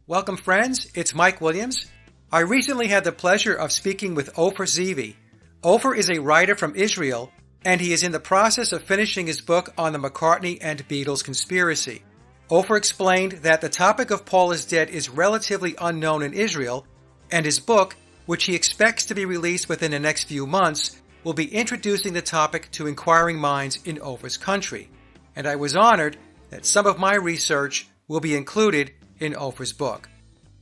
Welcome, friends. It's Mike Williams. I recently had the pleasure of speaking with Ofer Zeevy. Ofer is a writer from Israel, and he is in the process of finishing his book on the McCartney and Beatles conspiracy. Ofer explained that the topic of Paul is dead is relatively unknown in Israel, and his book, which he expects to be released within the next few months, will be introducing the topic to inquiring minds in Ofer's country. And I was honored that some of my research will be included in Ofer's book.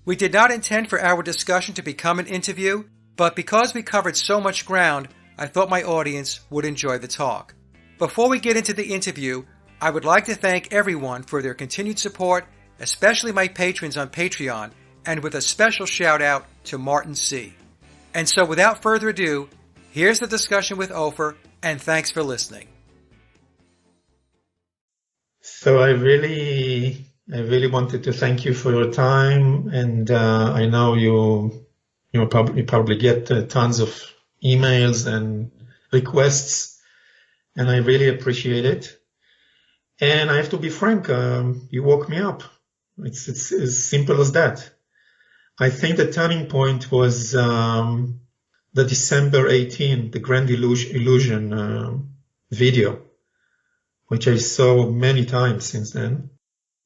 We did not intend for our discussion to become an interview, but because we covered so much ground, I thought my audience would enjoy the talk. Before we get into the interview, I would like to thank everyone for their continued support, especially my patrons on Patreon, and with a special shout out to Martin C. And so without further ado, here's the discussion with Ofer, and thanks for listening. So I really wanted to thank you for your time, and I know you probably get tons of emails and requests, and I really appreciate it. And I have to be frank, you woke me up. It's as simple as that. I think the turning point was the December 18, the Grand Illusion video, which I saw many times since then.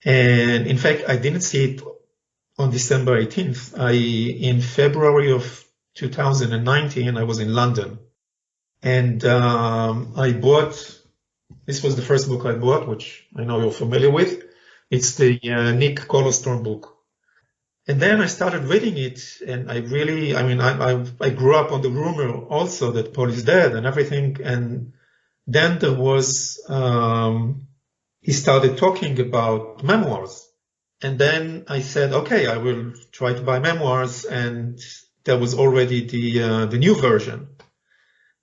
And in fact, I didn't see it on December 18th. In February of 2019, I was in London, and I bought, this was the first book I bought, which I know you're familiar with. It's the Nick Colostorm book. And then I started reading it, and I grew up on the rumor also that Paul is dead and everything. And then there was, he started talking about memoirs. And then I said, okay, I will try to buy memoirs. And there was already the new version.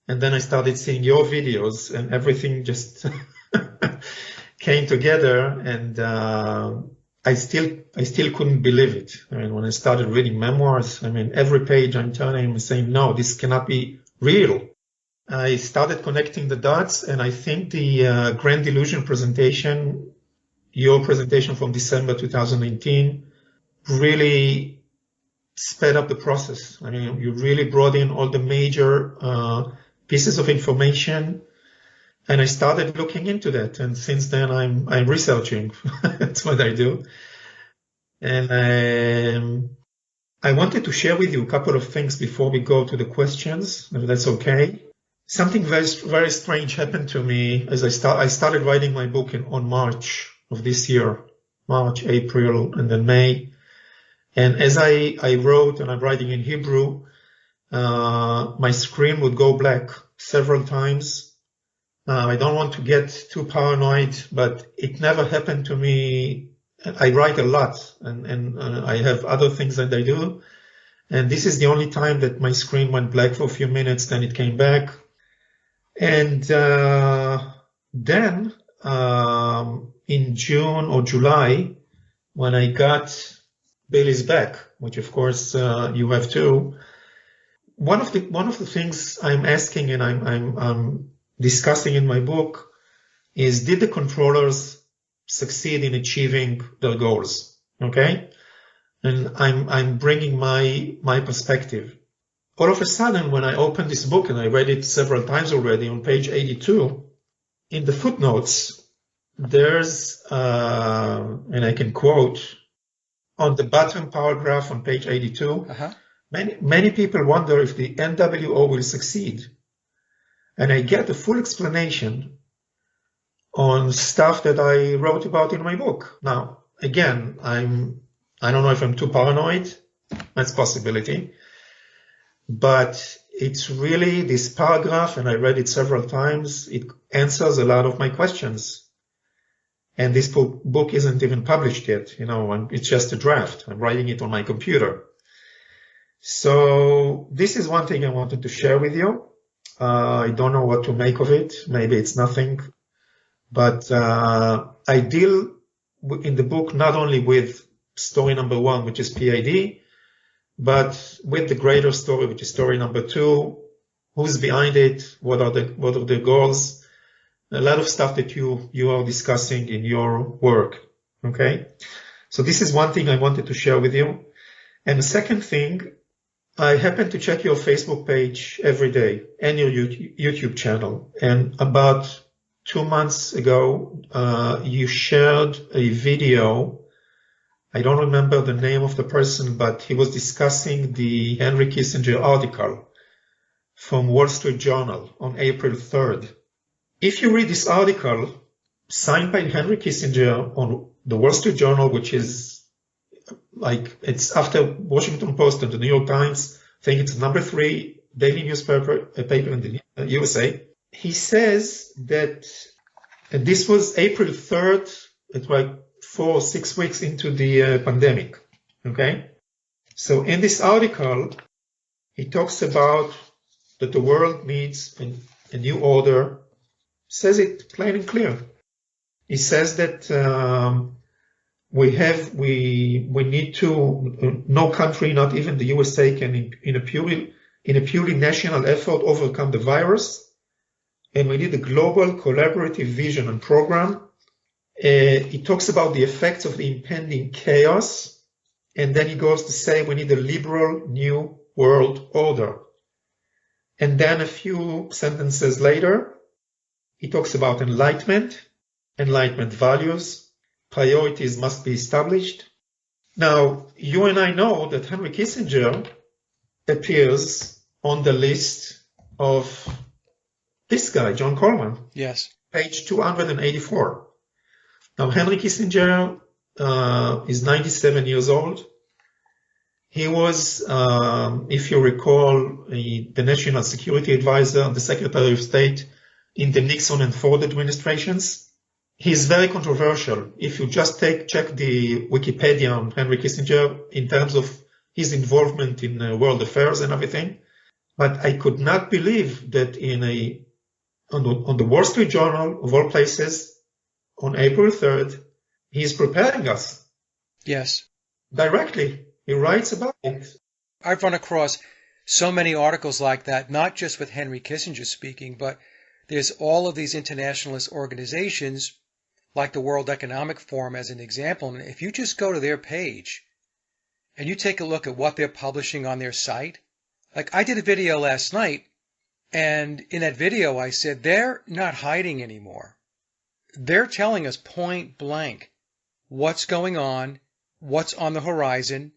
And then I started seeing your videos, and everything just came together. And I still couldn't believe it. I mean, when I started reading memoirs, every page I'm turning and saying, no, this cannot be real. I started connecting the dots, and I think the Grand Illusion presentation, your presentation from December 2019, really sped up the process. I mean, you really brought in all the major pieces of information, and I started looking into that. And since then, I'm researching. That's what I do. And I wanted to share with you a couple of things before we go to the questions, if that's okay. Something very, very strange happened to me as I started writing my book on March of this year, March, April, and then May. And as I wrote, and I'm writing in Hebrew, my screen would go black several times. I don't want to get too paranoid, but it never happened to me. I write a lot, and I have other things that I do. And this is the only time that my screen went black for a few minutes, then it came back. And then in June or July, when I got Bailey's back, which of course you have too, one of the things I'm asking and I'm discussing in my book is, did the controllers succeed in achieving their goals? Okay, and I'm bringing my perspective. All of a sudden, when I opened this book, and I read it several times already, on page 82, in the footnotes, there's, and I can quote, on the bottom paragraph on page 82, many people wonder if the NWO will succeed. And I get a full explanation on stuff that I wrote about in my book. Now, again, I don't know if I'm too paranoid. That's a possibility. But it's really this paragraph, and I read it several times. It answers a lot of my questions. And this book isn't even published yet. It's just a draft. I'm writing it on my computer. So this is one thing I wanted to share with you. I don't know what to make of it. Maybe it's nothing. But I deal in the book not only with story number 1, which is PID, but with the greater story, which is story number 2, who's behind it, what are the goals, a lot of stuff that you are discussing in your work. Okay, So this is one thing I wanted to share with you. And the second thing, I happen to check your Facebook page every day and your YouTube channel. And about 2 months ago, you shared a video. I don't remember the name of the person, but he was discussing the Henry Kissinger article from Wall Street Journal on April 3rd. If you read this article, signed by Henry Kissinger on the Wall Street Journal, which is like, it's after Washington Post and the New York Times, I think it's number 3 daily newspaper paper in the USA. He says that, and this was April 3rd, it's like 4 or 6 weeks into the pandemic. Okay. So in this article, he talks about that the world needs a new order, says it plain and clear. He says that we need to, no country, not even the USA, can in a purely national effort overcome the virus, and we need a global collaborative vision and program. He talks about the effects of the impending chaos, and then he goes to say we need a liberal new world order. And then a few sentences later, he talks about enlightenment values, priorities must be established. Now, you and I know that Henry Kissinger appears on the list of this guy, John Coleman. Yes. Page 284. Now, Henry Kissinger is 97 years old. He was, if you recall, the National Security Advisor and the Secretary of State in the Nixon and Ford administrations. He's very controversial. If you just check the Wikipedia on Henry Kissinger in terms of his involvement in world affairs and everything, but I could not believe that on the Wall Street Journal of all places on April 3rd, he's preparing us. Yes. Directly. He writes about it. I've run across so many articles like that, not just with Henry Kissinger speaking, but there's all of these internationalist organizations like the World Economic Forum as an example. And if you just go to their page and you take a look at what they're publishing on their site, like I did a video last night, and in that video I said they're not hiding anymore. They're telling us point blank what's going on, what's on the horizon,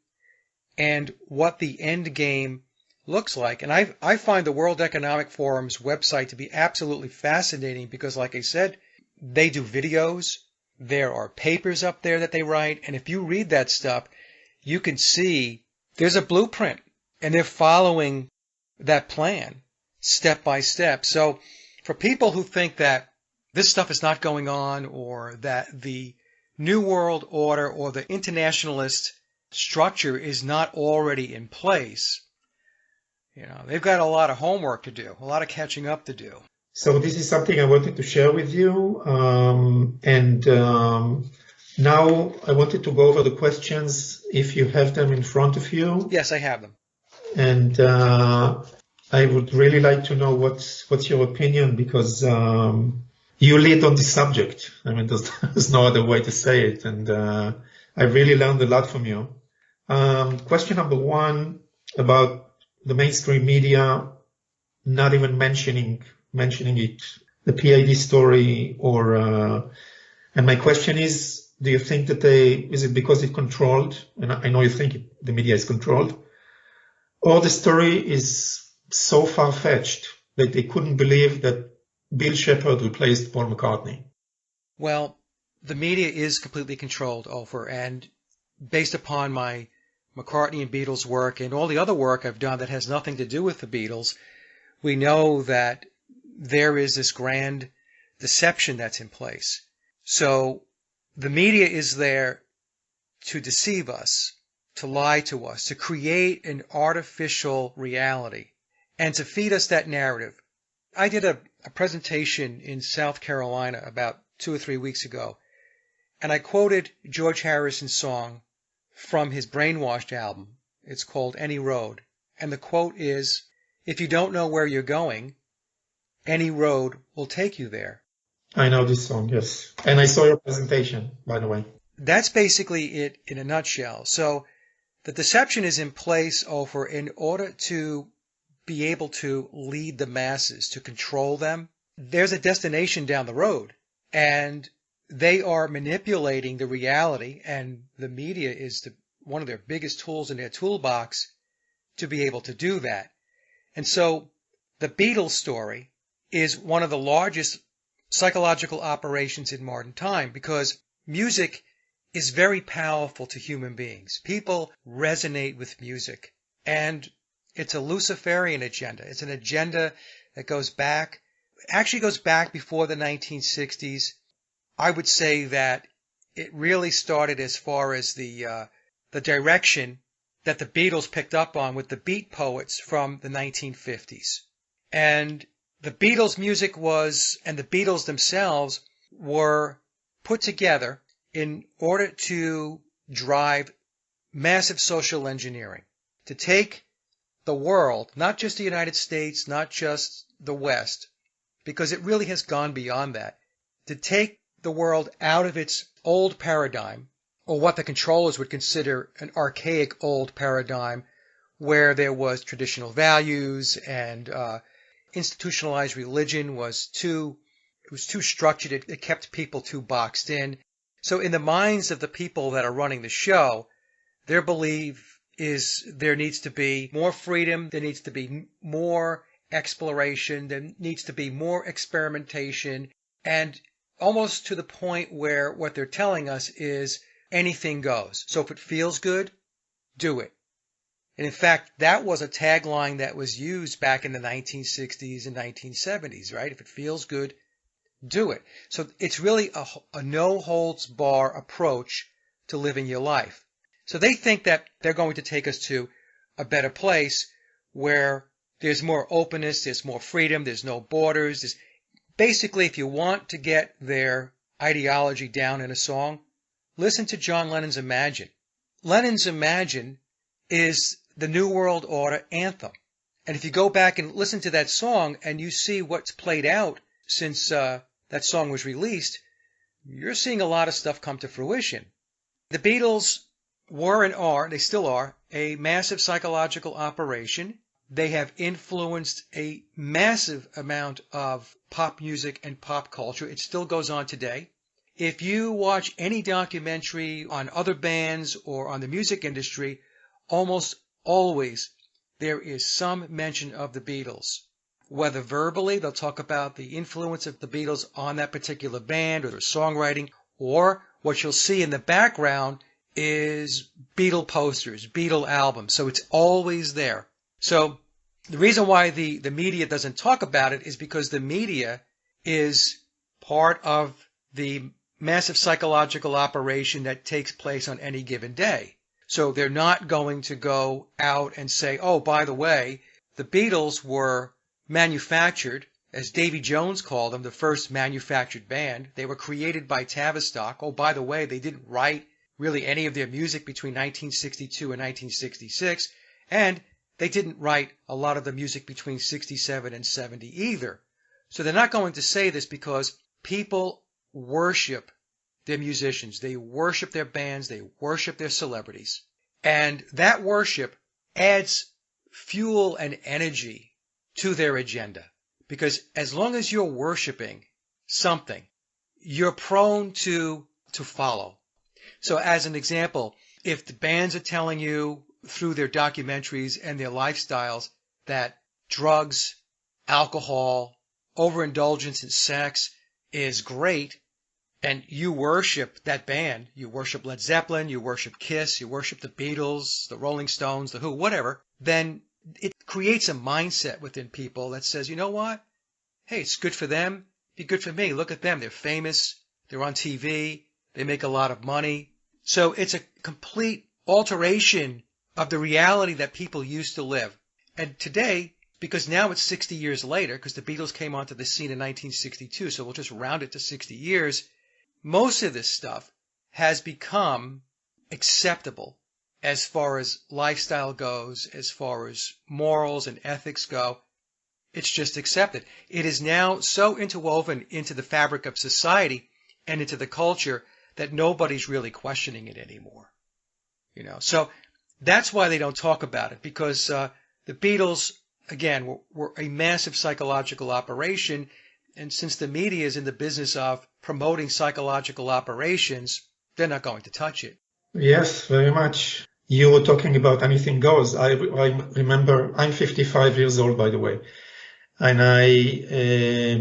and what the end game looks like. And I find the World Economic Forum's website to be absolutely fascinating because, like I said, they do videos. There are papers up there that they write. And if you read that stuff, you can see there's a blueprint, and they're following that plan step by step. So for people who think that this stuff is not going on, or that the New World Order or the internationalist structure is not already in place, they've got a lot of homework to do, a lot of catching up to do. So this is something I wanted to share with you. Now I wanted to go over the questions if you have them in front of you. Yes, I have them. And I would really like to know what's your opinion, because you lead on this subject. I mean, there's no other way to say it. And I really learned a lot from you. Question number 1 about the mainstream media not even mentioning it, the PID story, and my question is, do you think that is it because it's controlled? And I know you think the media is controlled, or the story is so far-fetched that they couldn't believe that Bill Shepard replaced Paul McCartney? Well, the media is completely controlled, Ofer, and based upon my McCartney and Beatles work and all the other work I've done that has nothing to do with the Beatles, we know that there is this grand deception that's in place. So the media is there to deceive us, to lie to us, to create an artificial reality, and to feed us that narrative. I did a presentation in South Carolina about 2 or 3 weeks ago, and I quoted George Harrison's song from his Brainwashed album. It's called Any Road. And the quote is, "If you don't know where you're going, any road will take you there." I know this song, yes. And I saw your presentation, by the way. that's basically it in a nutshell. So the deception is in place, Ofer, in order to be able to lead the masses, to control them. There's a destination down the road, and they are manipulating the reality, and the media is one of their biggest tools in their toolbox to be able to do that. And so the Beatles story is one of the largest psychological operations in modern time because music is very powerful to human beings. People resonate with music, and it's a Luciferian agenda. It's an agenda that goes back before the 1960s. I would say that it really started as far as the direction that the Beatles picked up on with the Beat Poets from the 1950s. And the Beatles music and the Beatles themselves were put together in order to drive massive social engineering, to take the world, not just the United States, not just the West, because it really has gone beyond that, to take the world out of its old paradigm, or what the controllers would consider an archaic old paradigm, where there was traditional values and institutionalized religion was too structured. It kept people too boxed in. So in the minds of the people that are running the show, their belief is there needs to be more freedom, there needs to be more exploration, there needs to be more experimentation, and almost to the point where what they're telling us is anything goes. So if it feels good, do it. And in fact, that was a tagline that was used back in the 1960s and 1970s, right? If it feels good, do it. So it's really a no-holds-bar approach to living your life. So they think that they're going to take us to a better place where there's more openness, there's more freedom, there's no borders. Basically, if you want to get their ideology down in a song, listen to John Lennon's Imagine. Lennon's Imagine is the New World Order anthem. And if you go back and listen to that song and you see what's played out since that song was released, you're seeing a lot of stuff come to fruition. The Beatles were and are, they still are, a massive psychological operation. They have influenced a massive amount of pop music and pop culture. It still goes on today. If you watch any documentary on other bands or on the music industry, almost always there is some mention of the Beatles. Whether verbally, they'll talk about the influence of the Beatles on that particular band or their songwriting, or what you'll see in the background is Beatle posters, Beatle albums. So it's always there. So the reason why the media doesn't talk about it is because the media is part of the massive psychological operation that takes place on any given day. So they're not going to go out and say, oh, by the way, the Beatles were manufactured, as Davy Jones called them, the first manufactured band. They were created by Tavistock. Oh, by the way, they didn't write really any of their music between 1962 and 1966, and they didn't write a lot of the music between 67 and 70 either. So they're not going to say this because people worship their musicians. They worship their bands. They worship their celebrities. And that worship adds fuel and energy to their agenda. Because as long as you're worshiping something, you're prone to follow. So as an example, if the bands are telling you through their documentaries and their lifestyles that drugs, alcohol, overindulgence in sex is great, and you worship that band, you worship Led Zeppelin, you worship Kiss, you worship the Beatles, the Rolling Stones, the Who, whatever, then it creates a mindset within people that says, you know what? Hey, it's good for them, be good for me. Look at them. They're famous. They're on TV. They make a lot of money. So it's a complete alteration of the reality that people used to live. And today, because now it's 60 years later, because the Beatles came onto the scene in 1962, so we'll just round it to 60 years, most of this stuff has become acceptable as far as lifestyle goes, as far as morals and ethics go. It's just accepted. It is now so interwoven into the fabric of society and into the culture that nobody's really questioning it anymore. So that's why they don't talk about it, because the Beatles, again, were a massive psychological operation, and since the media is in the business of promoting psychological operations, they're not going to touch it. Yes, very much. You were talking about anything goes. I remember, I'm 55 years old, by the way, and I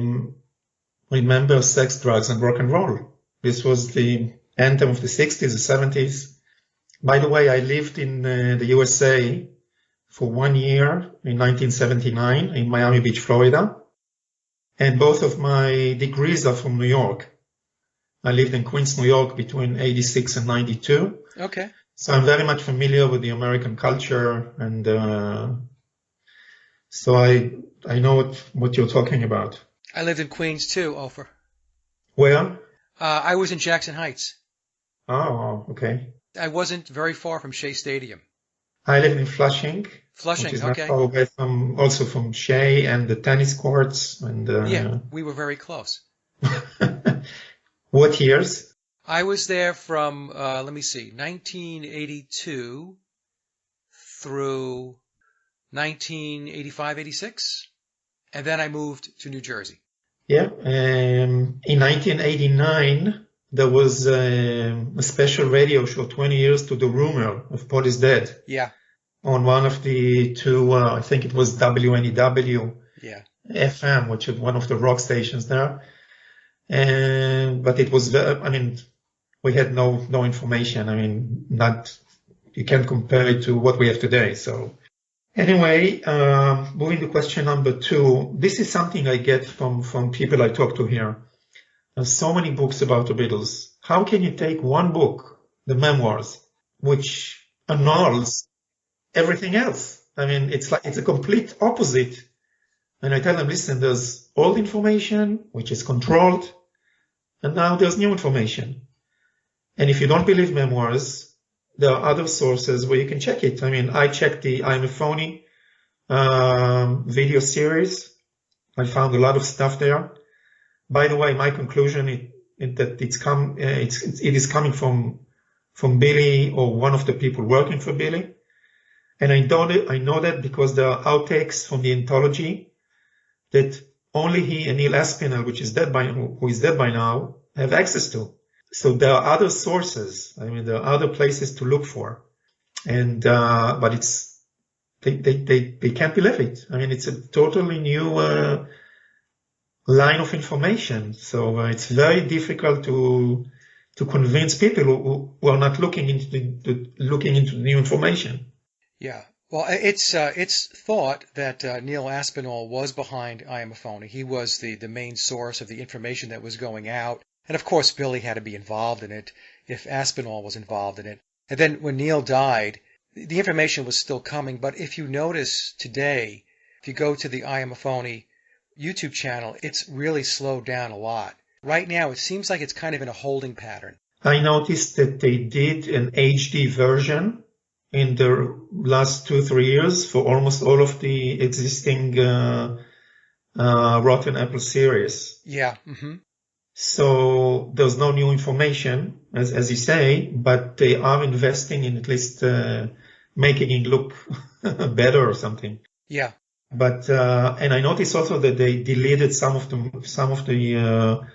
remember sex, drugs, and rock and roll. This was the anthem of the 60s, the 70s. By the way, I lived in the USA for 1 year in 1979 in Miami Beach, Florida. And both of my degrees are from New York. I lived in Queens, New York between 86 and 92. Okay. So I'm very much familiar with the American culture, and so I know what you're talking about. I lived in Queens too, Ofer. Where? I was in Jackson Heights. Oh, okay. I wasn't very far from Shea Stadium. I live in Flushing. Flushing, which is okay. not far away from Shea and the tennis courts. And yeah, we were very close. What years? I was there from, 1982 through 1985, 86. And then I moved to New Jersey. Yeah. In 1989, there was a special radio show, 20 years to the rumor of Paul is dead. Yeah. On one of the two, I think it was WNEW FM, which is one of the rock stations there. But it was, we had no information. You can't compare it to what we have today. So anyway, moving to question number 2. This is something I get from people I talk to here. There's so many books about the Beatles. How can you take one book, the memoirs, which annuls everything else? It's a complete opposite. And I tell them, listen, there's old information, which is controlled, and now there's new information. And if you don't believe memoirs, there are other sources where you can check it. I checked the I'm a Phony video series. I found a lot of stuff there. By the way, my conclusion is that it is coming from Billy or one of the people working for Billy. And I know that because there are outtakes from the anthology that only he and Neil Aspinall, who is dead by now, have access to. So there are other sources. There are other places to look for. And, but they can't believe it. It's a totally new, line of information. So it's very difficult to convince people who are not looking into the new information. Yeah. Well, it's thought that Neil Aspinall was behind I Am a Phony. He was the main source of the information that was going out. And of course, Billy had to be involved in it if Aspinall was involved in it. And then when Neil died, the information was still coming. But if you notice today, if you go to the I Am a Phony YouTube channel, it's really slowed down a lot. Right now, it seems like it's kind of in a holding pattern. I noticed that they did an HD version in the last 2-3 years for almost all of the existing Rotten Apple series. Yeah. Mm-hmm. So there's no new information, as you say, but they are investing in at least making it look better or something. Yeah. But and I noticed also that they deleted some of the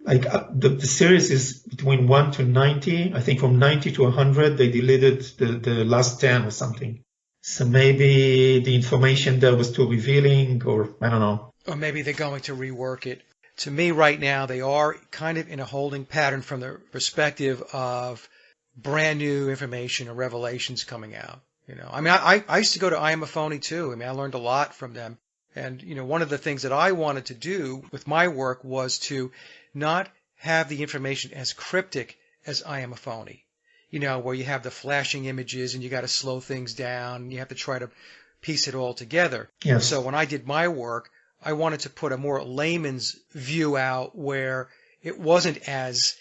the series is between 1 to 90. I think from 90 to 100 they deleted the last 10 or something. So maybe the information there was too revealing, or I don't know. Or maybe they're going to rework it. To me, right now, they are kind of in a holding pattern from the perspective of brand new information or revelations coming out. I used to go to I Am a Phony too. I learned a lot from them. And, one of the things that I wanted to do with my work was to not have the information as cryptic as I Am a Phony. Where you have the flashing images and you got to slow things down and you have to try to piece it all together. Yes. So when I did my work, I wanted to put a more layman's view out where it wasn't as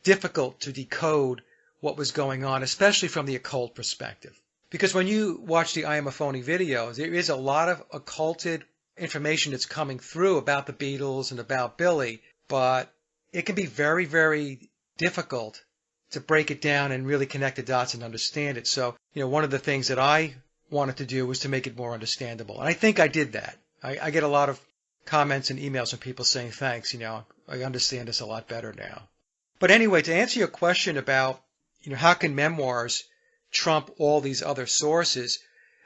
difficult to decode what was going on, especially from the occult perspective. Because when you watch the I Am a Phony videos, there is a lot of occulted information that's coming through about the Beatles and about Billy, but it can be very, very difficult to break it down and really connect the dots and understand it. So, one of the things that I wanted to do was to make it more understandable. And I think I did that. I get a lot of comments and emails from people saying, thanks, I understand this a lot better now. But anyway, to answer your question about, how can memoirs trump all these other sources,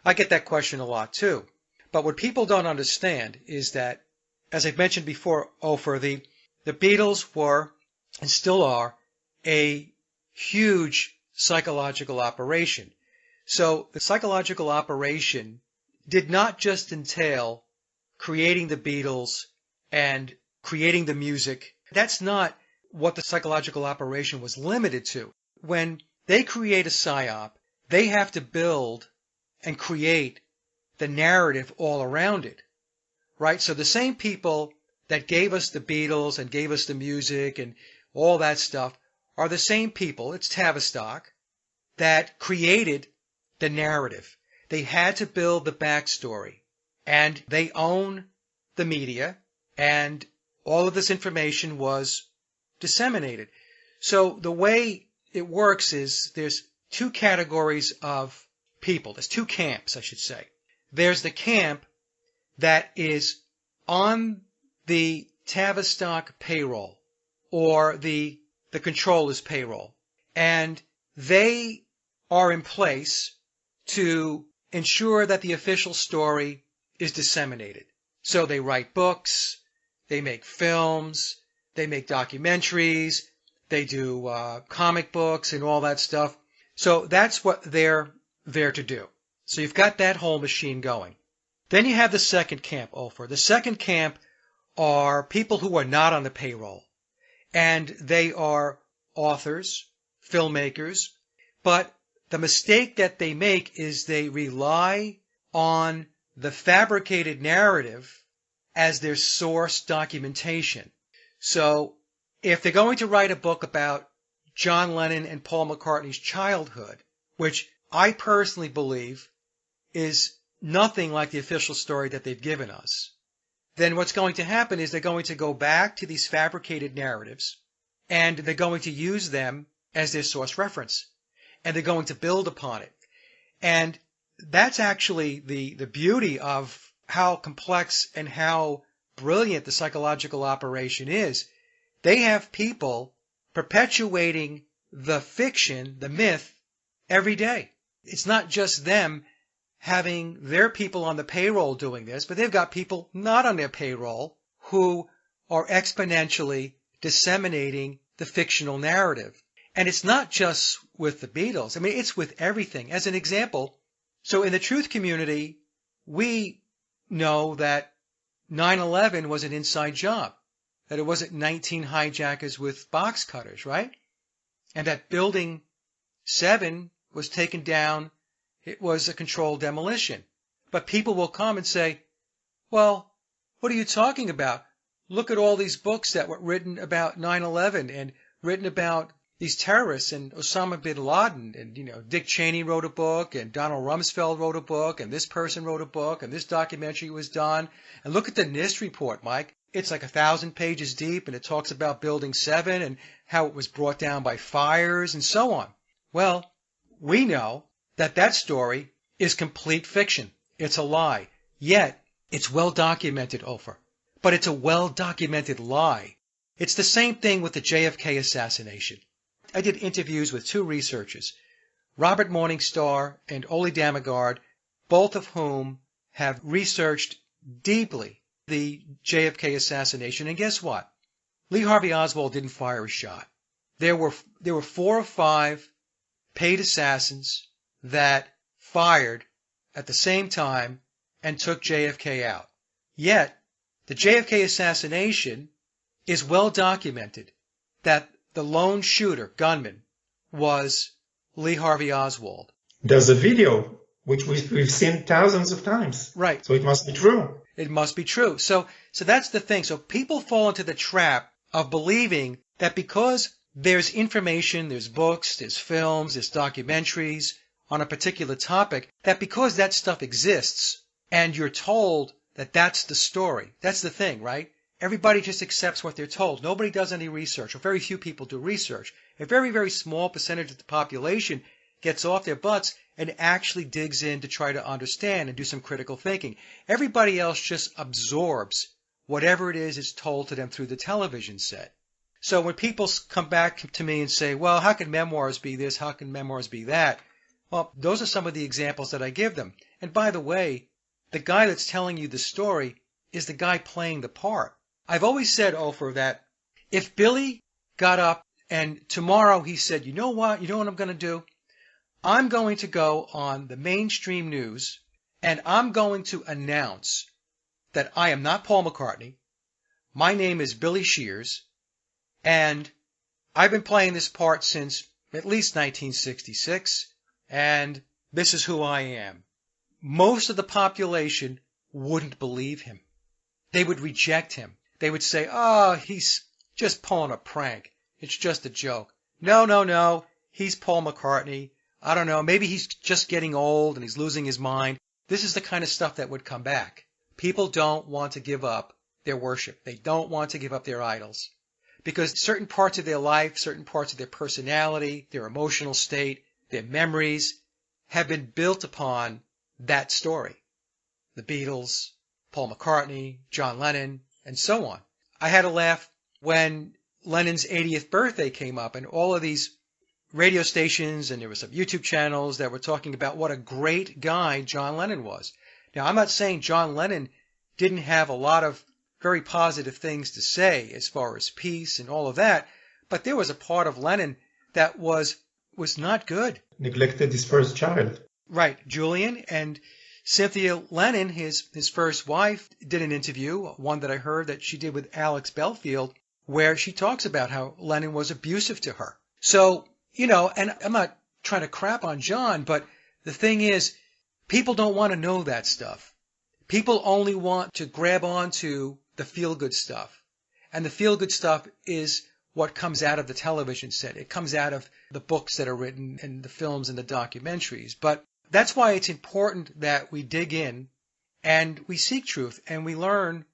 I get that question a lot too. But what people don't understand is that, as I've mentioned before, Ofer, the Beatles were and still are a huge psychological operation. So the psychological operation did not just entail creating the Beatles and creating the music. That's not what the psychological operation was limited to. When they create a psyop, they have to build and create the narrative all around it, right? So the same people that gave us the Beatles and gave us the music and all that stuff are the same people, it's Tavistock, that created the narrative. They had to build the backstory, and they own the media, and all of this information was disseminated. So the way it works is there's two categories of people. There's two camps, I should say. There's the camp that is on the Tavistock payroll or the controller's payroll, and they are in place to ensure that the official story is disseminated. So they write books, they make films, they make documentaries, they do comic books and all that stuff. So that's what they're there to do. So you've got that whole machine going. Then you have the second camp, Ofer. The second camp are people who are not on the payroll, and they are authors, filmmakers, but the mistake that they make is they rely on the fabricated narrative as their source documentation. So if they're going to write a book about John Lennon and Paul McCartney's childhood, which I personally believe is nothing like the official story that they've given us, then what's going to happen is they're going to go back to these fabricated narratives, and they're going to use them as their source reference, and they're going to build upon it. And that's actually the beauty of how complex and how brilliant the psychological operation is. They have people perpetuating the fiction, the myth, every day. It's not just them having their people on the payroll doing this, but they've got people not on their payroll who are exponentially disseminating the fictional narrative. And it's not just with the Beatles. I mean, it's with everything. As an example, so in the truth community, we know that 9/11 was an inside job, that it wasn't 19 hijackers with box cutters, right? And that Building 7 was taken down. It was a controlled demolition. But people will come and say, well, what are you talking about? Look at all these books that were written about 9/11 and written about these terrorists and Osama bin Laden, and Dick Cheney wrote a book, and Donald Rumsfeld wrote a book, and this person wrote a book, and this documentary was done. And look at the NIST report, Mike. It's like 1,000 pages deep, and it talks about Building 7 and how it was brought down by fires and so on. Well, we know that that story is complete fiction. It's a lie. Yet, it's well documented, Ofer. But it's a well documented lie. It's the same thing with the JFK assassination. I did interviews with two researchers, Robert Morningstar and Oli Damigard, both of whom have researched deeply the JFK assassination. And guess what? Lee Harvey Oswald didn't fire a shot. There were 4 or 5 paid assassins that fired at the same time and took JFK out. Yet, the JFK assassination is well documented that the lone shooter, gunman, was Lee Harvey Oswald. There's a video which we've seen thousands of times. Right. So it must be true. It must be true. So that's the thing. So people fall into the trap of believing that because there's information, there's books, there's films, there's documentaries on a particular topic, that because that stuff exists and you're told that that's the story, that's the thing, right? everybody just accepts what they're told. Nobody does any research, or very few people do research. A very, very small percentage of the population gets off their butts and actually digs in to try to understand and do some critical thinking. Everybody else just absorbs whatever it is told to them through the television set. So when people come back to me and say, well, how can memoirs be this? How can memoirs be that? Well, those are some of the examples that I give them. And by the way, the guy that's telling you the story is the guy playing the part. I've always said, Ofer, that if Billy got up and tomorrow he said, you know what I'm going to do? I'm going to go on the mainstream news and I'm going to announce that I am not Paul McCartney. My name is Billy Shears, and I've been playing this part since at least 1966, and this is who I am. Most of the population wouldn't believe him. They would reject him. They would say, oh, he's just pulling a prank. It's just a joke. No, he's Paul McCartney. I don't know, maybe he's just getting old and he's losing his mind. This is the kind of stuff that would come back. People don't want to give up their worship. They don't want to give up their idols. Because certain parts of their life, certain parts of their personality, their emotional state, their memories have been built upon that story. The Beatles, Paul McCartney, John Lennon, and so on. I had a laugh when Lennon's 80th birthday came up and all of these radio stations and there were some YouTube channels that were talking about what a great guy John Lennon was. Now, I'm not saying John Lennon didn't have a lot of very positive things to say as far as peace and all of that, but there was a part of Lennon that was not good. Neglected his first child. Right. Julian and Cynthia Lennon, his first wife, did an interview, one that I heard that she did with Alex Belfield, where she talks about how Lennon was abusive to her. So, and I'm not trying to crap on John, but the thing is, people don't want to know that stuff. People only want to grab onto the feel-good stuff. And the feel-good stuff is what comes out of the television set. It comes out of the books that are written and the films and the documentaries. But that's why it's important that we dig in and we seek truth and we learn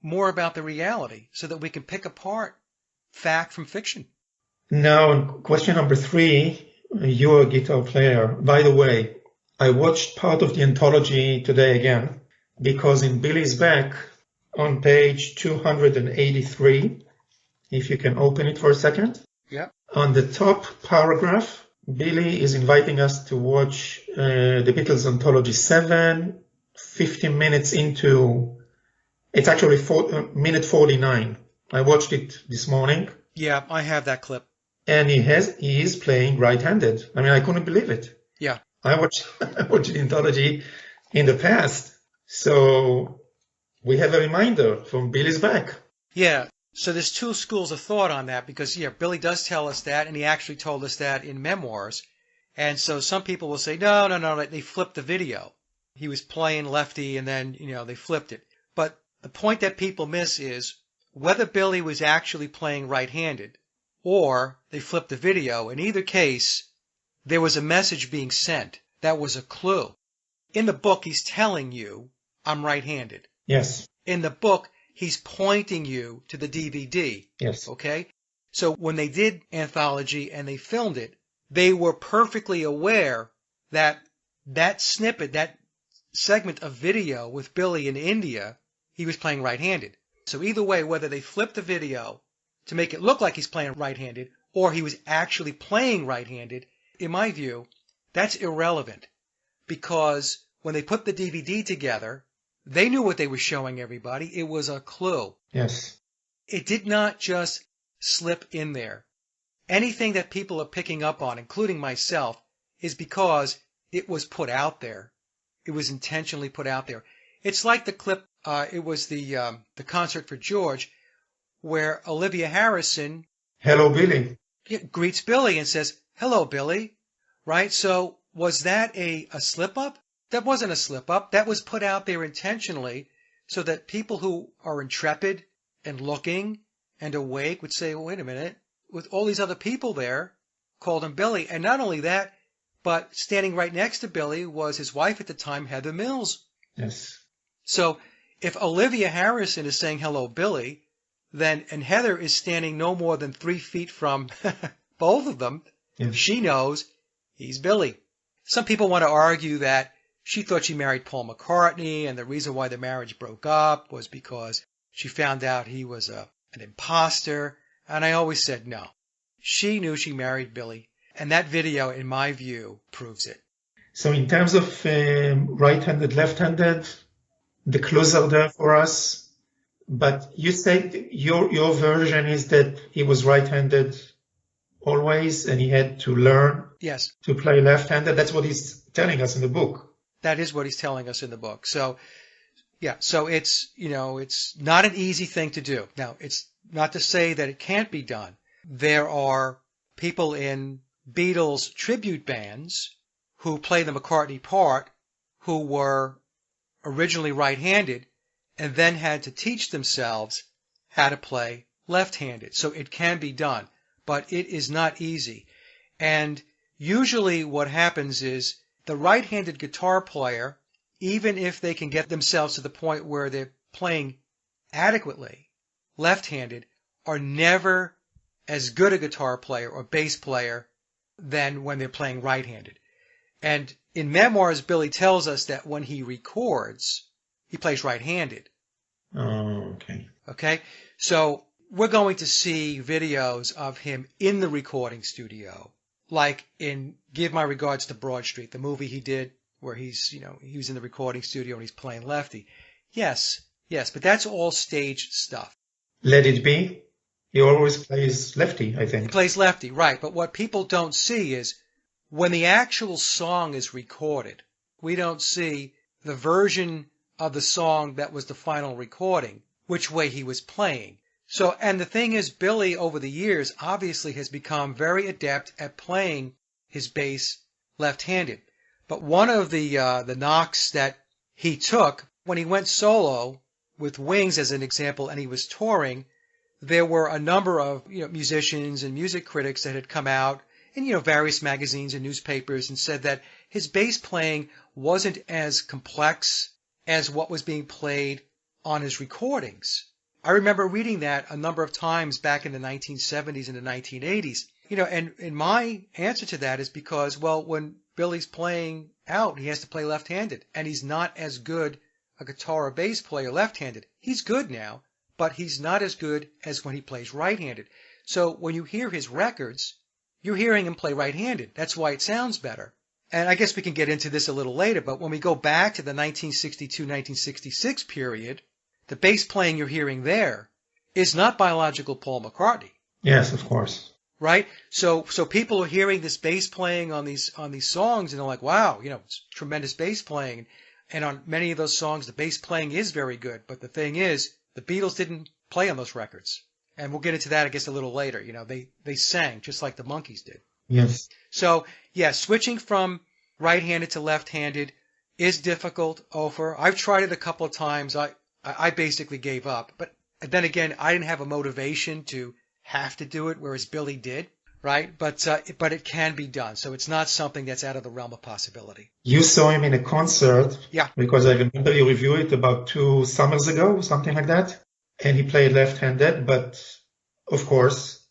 more about the reality so that we can pick apart fact from fiction. Now, question number 3, you're a guitar player. By the way, I watched part of the anthology today again, because in Billy's Back, on page 283, if you can open it for a second. Yeah. On the top paragraph, Billy is inviting us to watch the Beatles Anthology 7, 15 minutes into, it's actually minute 49. I watched it this morning. Yeah, I have that clip. And he is playing right-handed. I mean, I couldn't believe it. Yeah. I watched the anthology in the past. So we have a reminder from Billy's Back. Yeah. So there's two schools of thought on that because, Billy does tell us that, and he actually told us that in memoirs. And so some people will say, no, they flipped the video. He was playing lefty and then, they flipped it. But the point that people miss is whether Billy was actually playing right-handed or they flipped the video. In either case, there was a message being sent. That was a clue. In the book, he's telling you, I'm right-handed. Yes. In the book, he's pointing you to the DVD. Yes. Okay? So when they did Anthology and they filmed it, they were perfectly aware that that snippet, that segment of video with Billy in India, he was playing right-handed. So either way, whether they flipped the video to make it look like he's playing right-handed or he was actually playing right-handed, in my view, that's irrelevant. Because when they put the DVD together, they knew what they were showing everybody. It was a clue. Yes. It did not just slip in there. Anything that people are picking up on, including myself, is because it was put out there. It was intentionally put out there. It's like the clip, it was the concert for George, where Olivia Harrison Hello, Billy. Greets Billy and says, hello, Billy. Right? So was that a slip-up? That wasn't a slip-up. That was put out there intentionally so that people who are intrepid and looking and awake would say, well, wait a minute, with all these other people there, called him Billy. And not only that, but standing right next to Billy was his wife at the time, Heather Mills. Yes. So if Olivia Harrison is saying, hello, Billy, and Heather is standing no more than 3 feet from both of them, Yeah. she knows he's Billy. Some people want to argue that she thought she married Paul McCartney, and the reason why the marriage broke up was because she found out he was an imposter. And I always said no. She knew she married Billy, and that video, in my view, proves it. So in terms of right-handed, left-handed, the clues are there for us. But you said your version is that he was right-handed always, and he had to learn Yes, to play left-handed. That's what he's telling us in the book. that is what he's telling us in the book. So, yeah, so it's not an easy thing to do. Now, it's not to say that it can't be done. There are people in Beatles tribute bands who play the McCartney part who were originally right-handed and then had to teach themselves how to play left-handed. So it can be done, but it is not easy. And usually what happens is the right-handed guitar player, even if they can get themselves to the point where they're playing adequately left-handed, are never as good a guitar player or bass player than when they're playing right-handed. And in Memoirs, Billy tells us that when he records, he plays right-handed. Oh, okay. Okay? So we're going to see videos of him in the recording studio, like in Give My Regards to Broad Street, the movie he did where he was in the recording studio and he's playing lefty. Yes, but that's all staged stuff. Let It Be, he always plays lefty, I He think. plays lefty, right. But what people don't see is when the actual song is recorded, we don't see the version of the song that was the final recording, which way he was playing. So, and the thing is, Billy over the years obviously has become very adept at playing his bass left-handed. But one of the knocks that he took when he went solo with Wings as an example, and he was touring, there were a number of musicians and music critics that had come out in various magazines and newspapers and said that his bass playing wasn't as complex as what was being played on his recordings. I remember reading that a number of times back in the 1970s and the 1980s. And my answer to that is because, well, when Billy's playing out, he has to play left-handed, and he's not as good a guitar or bass player left-handed. He's good now, but he's not as good as when he plays right-handed. So when you hear his records, you're hearing him play right-handed. That's why it sounds better. And I guess we can get into this a little later, but when we go back to the 1962-1966 period, the bass playing you're hearing there is not biological Paul McCartney. Yes, of course. Right? So people are hearing this bass playing on these songs, and they're like, wow, it's tremendous bass playing. And on many of those songs, the bass playing is very good. But the thing is, the Beatles didn't play on those records. And we'll get into that, I guess, a little later. They sang just like the Monkees did. Yes. So, yeah, switching from right-handed to left-handed is difficult, Ofer. I've tried it a couple of times. I basically gave up. But then again, I didn't have a motivation to have to do it, whereas Billy did, right? But it can be done. So it's not something that's out of the realm of possibility. You saw him in a concert. Yeah. Because I remember you reviewed it about 2 summers ago, something like that. And he played left-handed, but of course,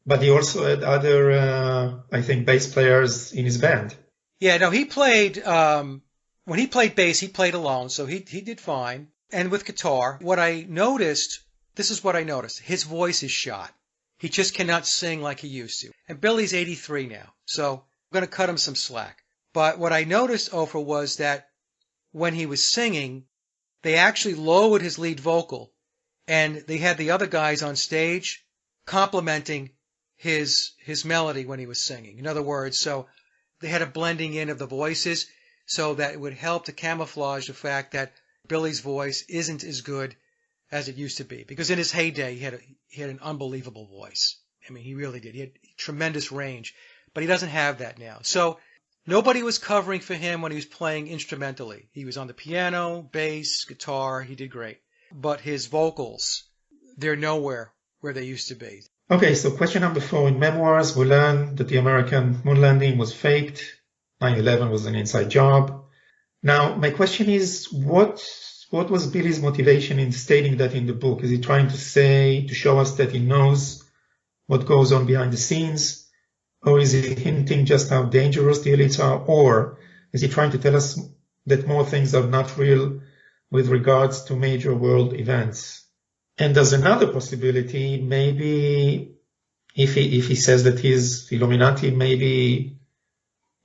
but he also had other, I think, bass players in his band. Yeah, no, he played, when he played bass, he played alone, so he did fine. And with guitar, this is what I noticed. His voice is shot. He just cannot sing like he used to. And Billy's 83 now, so I'm going to cut him some slack. But what I noticed, Ofer, was that when he was singing, they actually lowered his lead vocal, and they had the other guys on stage complimenting his melody when he was singing. In other words, so they had a blending in of the voices so that it would help to camouflage the fact that Billy's voice isn't as good as it used to be. Because in his heyday, he had an unbelievable voice. I mean, he really did. He had tremendous range, but he doesn't have that now. So nobody was covering for him when he was playing instrumentally. He was on the piano, bass, guitar. He did great. But his vocals, they're nowhere where they used to be. Okay, so question number 4. In Memoirs, we learned that the American moon landing was faked. 9/11 was an inside job. Now, my question is, what what was Billy's motivation in stating that in the book? Is he trying to show us that he knows what goes on behind the scenes? Or is he hinting just how dangerous the elites are? Or is he trying to tell us that more things are not real with regards to major world events? And there's another possibility, maybe if he says that he's Illuminati, maybe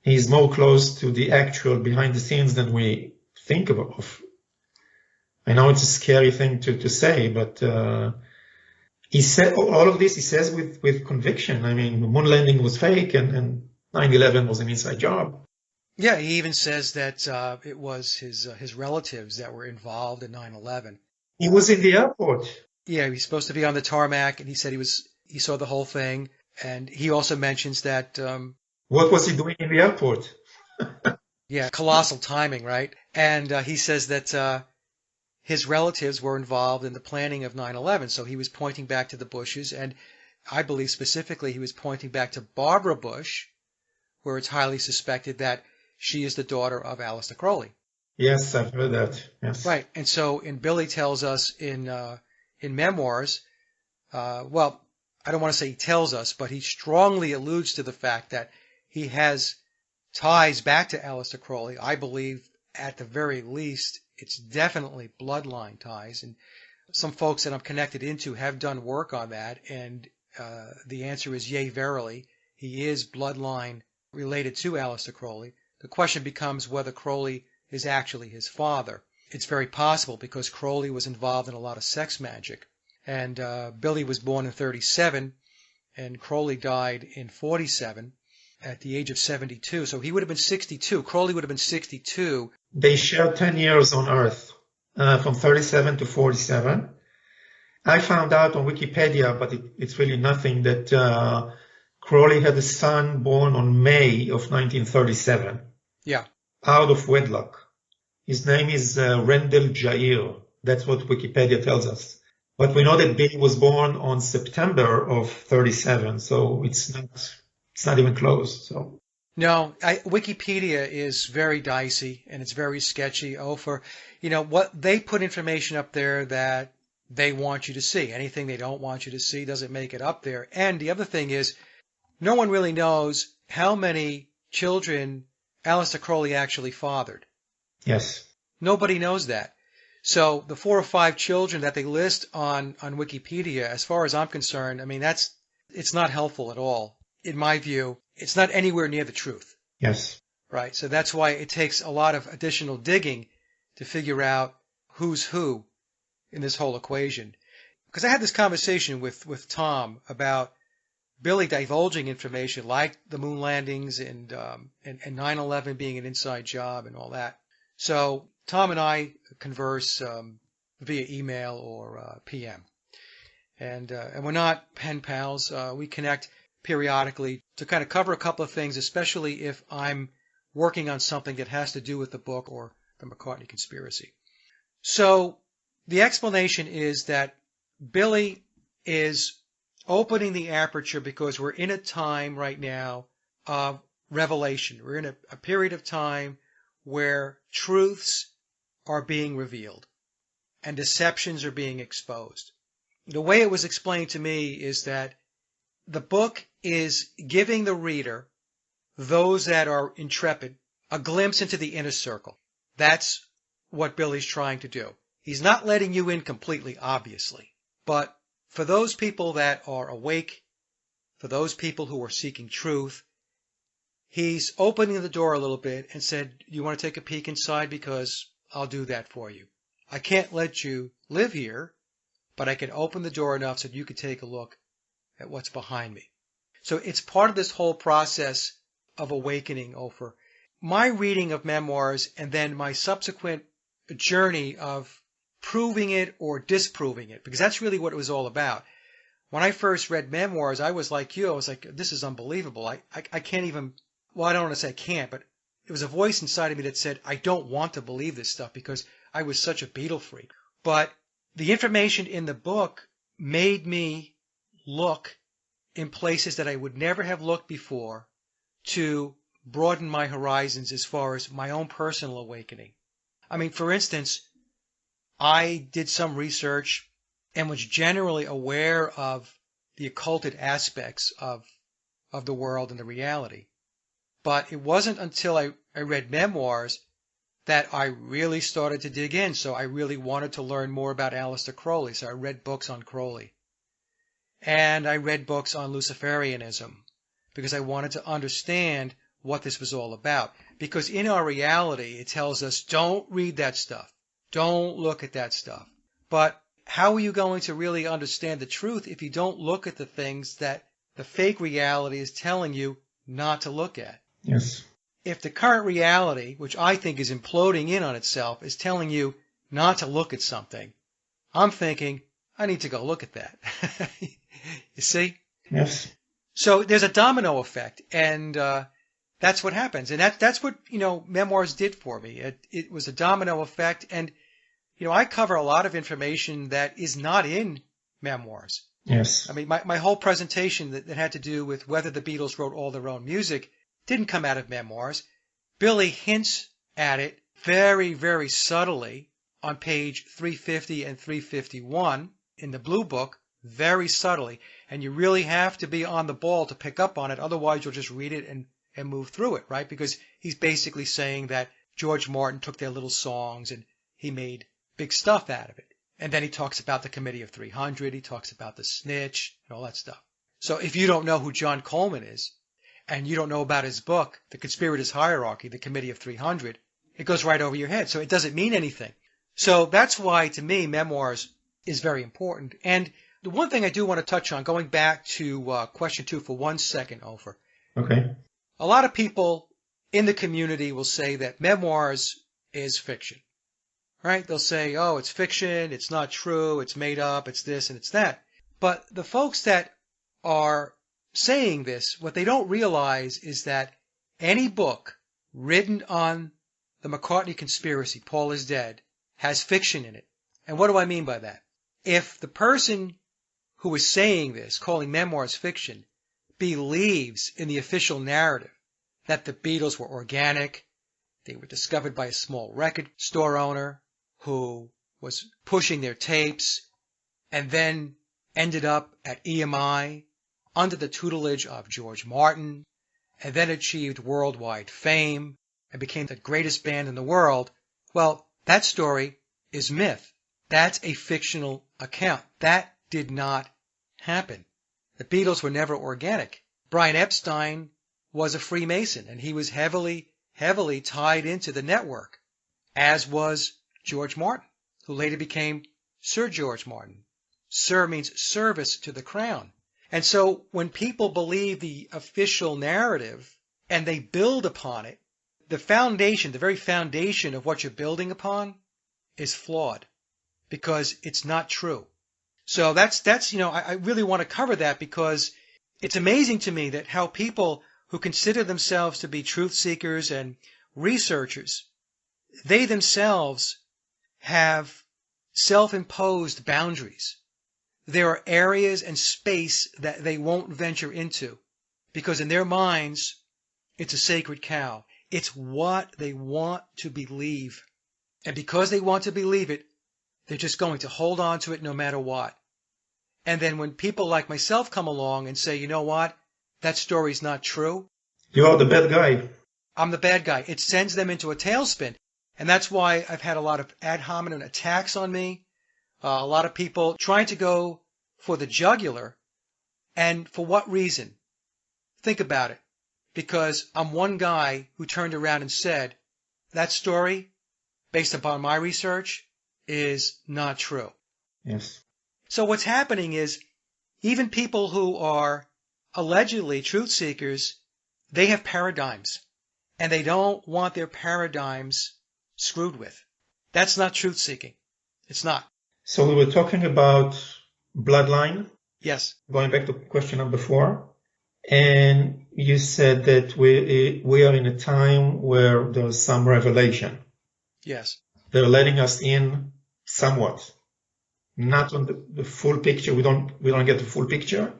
he's more close to the actual behind the scenes than we think of. I know it's a scary thing to say, but he said all of this, he says with conviction. I mean, the moon landing was fake and 9/11 was an inside job. Yeah, he even says that it was his relatives that were involved in 9/11. He was in the airport. Yeah, he was supposed to be on the tarmac, and he said he saw the whole thing. And he also mentions that. What was he doing in the airport? Yeah, colossal timing, right? And he says that his relatives were involved in the planning of 9/11. So he was pointing back to the Bushes, and I believe specifically he was pointing back to Barbara Bush, where it's highly suspected that she is the daughter of Aleister Crowley. Yes, I've heard that. Yes. Right. And so, Billy tells us in memoirs, well, I don't want to say he tells us, but he strongly alludes to the fact that he has ties back to Aleister Crowley. I believe at the very least it's definitely bloodline ties, and some folks that I'm connected into have done work on that, and the answer is yea, verily. He is bloodline related to Aleister Crowley. The question becomes whether Crowley is actually his father. It's very possible because Crowley was involved in a lot of sex magic. And Billy was born in 37, and Crowley died in 47 at the age of 72. So he would have been 62. Crowley would have been 62. They shared 10 years on Earth, from 37 to 47. I found out on Wikipedia, but it's really nothing, that Crowley had a son born on May of 1937. Yeah. Out of wedlock. His name is Rendell Jair. That's what Wikipedia tells us. But we know that Billy was born on September of 37, so it's not even close. So. No, Wikipedia is very dicey and it's very sketchy. Ofer, what they put information up there that they want you to see. Anything they don't want you to see doesn't make it up there. And the other thing is, no one really knows how many children Aleister Crowley actually fathered. Yes. Nobody knows that. So the 4 or 5 children that they list on Wikipedia, as far as I'm concerned, I mean, it's not helpful at all. In my view, it's not anywhere near the truth. Yes. Right. So that's why it takes a lot of additional digging to figure out who's who in this whole equation. Because I had this conversation with Tom about Billy divulging information like the moon landings and 9/11 being an inside job and all that. So Tom and I converse via email or PM, and we're not pen pals. We connect periodically to kind of cover a couple of things, especially if I'm working on something that has to do with the book or the McCartney conspiracy. So the explanation is that Billy is opening the aperture because we're in a time right now of revelation. We're in a period of time where truths are being revealed and deceptions are being exposed. The way it was explained to me is that the book is giving the reader, those that are intrepid, a glimpse into the inner circle. That's what Billy's trying to do. He's not letting you in completely, obviously, but for those people that are awake, for those people who are seeking truth, he's opening the door a little bit and said, you want to take a peek inside? Because I'll do that for you. I can't let you live here, but I can open the door enough so you can take a look at what's behind me. So it's part of this whole process of awakening, Ofer. My reading of memoirs and then my subsequent journey of proving it or disproving it, because that's really what it was all about. When I first read memoirs, I was like you. I was like, this is unbelievable. I can't even, well, I don't want to say I can't, but it was a voice inside of me that said, I don't want to believe this stuff because I was such a Beatle freak. But the information in the book made me look in places that I would never have looked before to broaden my horizons as far as my own personal awakening. I mean, for instance, I did some research and was generally aware of the occulted aspects of the world and the reality. But it wasn't until I read memoirs that I really started to dig in. So I really wanted to learn more about Aleister Crowley. So I read books on Crowley. And I read books on Luciferianism because I wanted to understand what this was all about. Because in our reality, it tells us, don't read that stuff. Don't look at that stuff. But how are you going to really understand the truth if you don't look at the things that the fake reality is telling you not to look at? Yes. If the current reality, which I think is imploding in on itself, is telling you not to look at something, I'm thinking, I need to go look at that. You see? Yes. So there's a domino effect, and that's what happens. And that's what, memoirs did for me. It was a domino effect, and, I cover a lot of information that is not in memoirs. Yes. I mean, my whole presentation that had to do with whether the Beatles wrote all their own music didn't come out of memoirs. Billy hints at it very, very subtly on page 350 and 351 in the Blue Book, very subtly. And you really have to be on the ball to pick up on it. Otherwise, you'll just read it and move through it, right? Because he's basically saying that George Martin took their little songs and he made big stuff out of it. And then he talks about the Committee of 300. He talks about the snitch and all that stuff. So if you don't know who John Coleman is, and you don't know about his book, The Conspirators' Hierarchy, the Committee of 300, it goes right over your head. So it doesn't mean anything. So that's why, to me, memoirs is very important. And the one thing I do want to touch on, going back to question 2 for 1 second, Ofer. Okay. A lot of people in the community will say that memoirs is fiction, right? They'll say, oh, it's fiction, it's not true, it's made up, it's this and it's that. But the folks that are saying this, what they don't realize is that any book written on the McCartney conspiracy, Paul is dead, has fiction in it. And what do I mean by that? If the person who is saying this, calling memoirs fiction, believes in the official narrative that the Beatles were organic, they were discovered by a small record store owner who was pushing their tapes and then ended up at EMI under the tutelage of George Martin, and then achieved worldwide fame and became the greatest band in the world, well, that story is myth. That's a fictional account. That did not happen. The Beatles were never organic. Brian Epstein was a Freemason, and he was heavily, heavily tied into the network, as was George Martin, who later became Sir George Martin. Sir means service to the crown. And so when people believe the official narrative and they build upon it, the foundation, the very foundation of what you're building upon is flawed because it's not true. So that's I really want to cover that because it's amazing to me that how people who consider themselves to be truth seekers and researchers, they themselves have self-imposed boundaries. There are areas and space that they won't venture into because in their minds, it's a sacred cow. It's what they want to believe. And because they want to believe it, they're just going to hold on to it no matter what. And then when people like myself come along and say, you know what, that story's not true. You are the bad guy. I'm the bad guy. It sends them into a tailspin. And that's why I've had a lot of ad hominem attacks on me. A lot of people trying to go for the jugular. And for what reason? Think about it. Because I'm one guy who turned around and said, that story, based upon my research, is not true. Yes. So what's happening is even people who are allegedly truth seekers, they have paradigms. And they don't want their paradigms screwed with. That's not truth seeking. It's not. So we were talking about bloodline. Yes. Going back to question number 4. And you said that we are in a time where there's some revelation. Yes. They're letting us in somewhat. Not on the full picture. We don't get the full picture,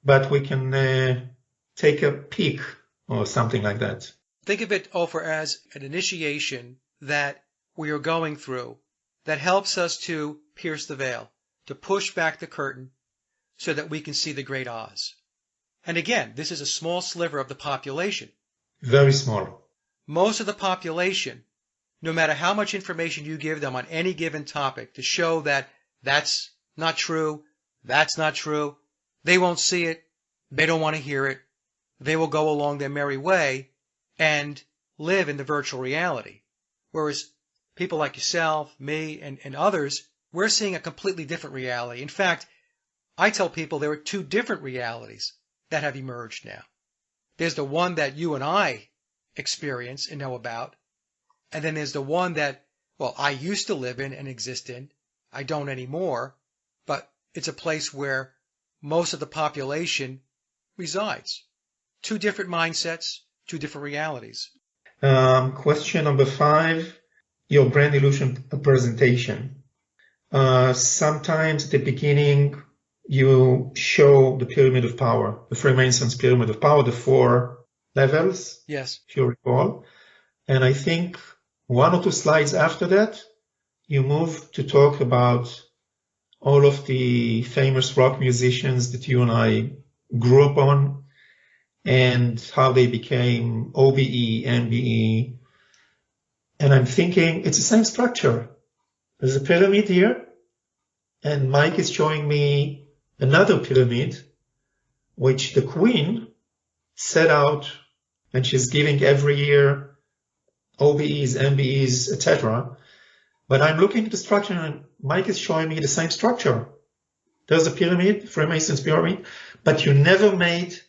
but we can take a peek or something like that. Think of it, Ofer, as an initiation that we are going through that helps us to pierce the veil, to push back the curtain so that we can see the great Oz. And again, this is a small sliver of the population. Very small. Most of the population, no matter how much information you give them on any given topic to show that that's not true, they won't see it, they don't want to hear it, they will go along their merry way and live in the virtual reality. Whereas people like yourself, me, and others, we're seeing a completely different reality. In fact, I tell people there are two different realities that have emerged now. There's the one that you and I experience and know about, and then there's the one that, well, I used to live in and exist in. I don't anymore, but it's a place where most of the population resides. Two different mindsets, two different realities. Question number 5, your brand illusion presentation. Sometimes at the beginning, you show the pyramid of power, the Freemasons pyramid of power, the 4 levels, yes, if you recall. And I think 1 or 2 slides after that, you move to talk about all of the famous rock musicians that you and I grew up on and how they became OBE, MBE. And I'm thinking it's the same structure. There's a pyramid here, and Mike is showing me another pyramid, which the Queen set out, and she's giving every year OBEs, MBEs, etc. But I'm looking at the structure, and Mike is showing me the same structure. There's a pyramid, Freemasons pyramid, but you never made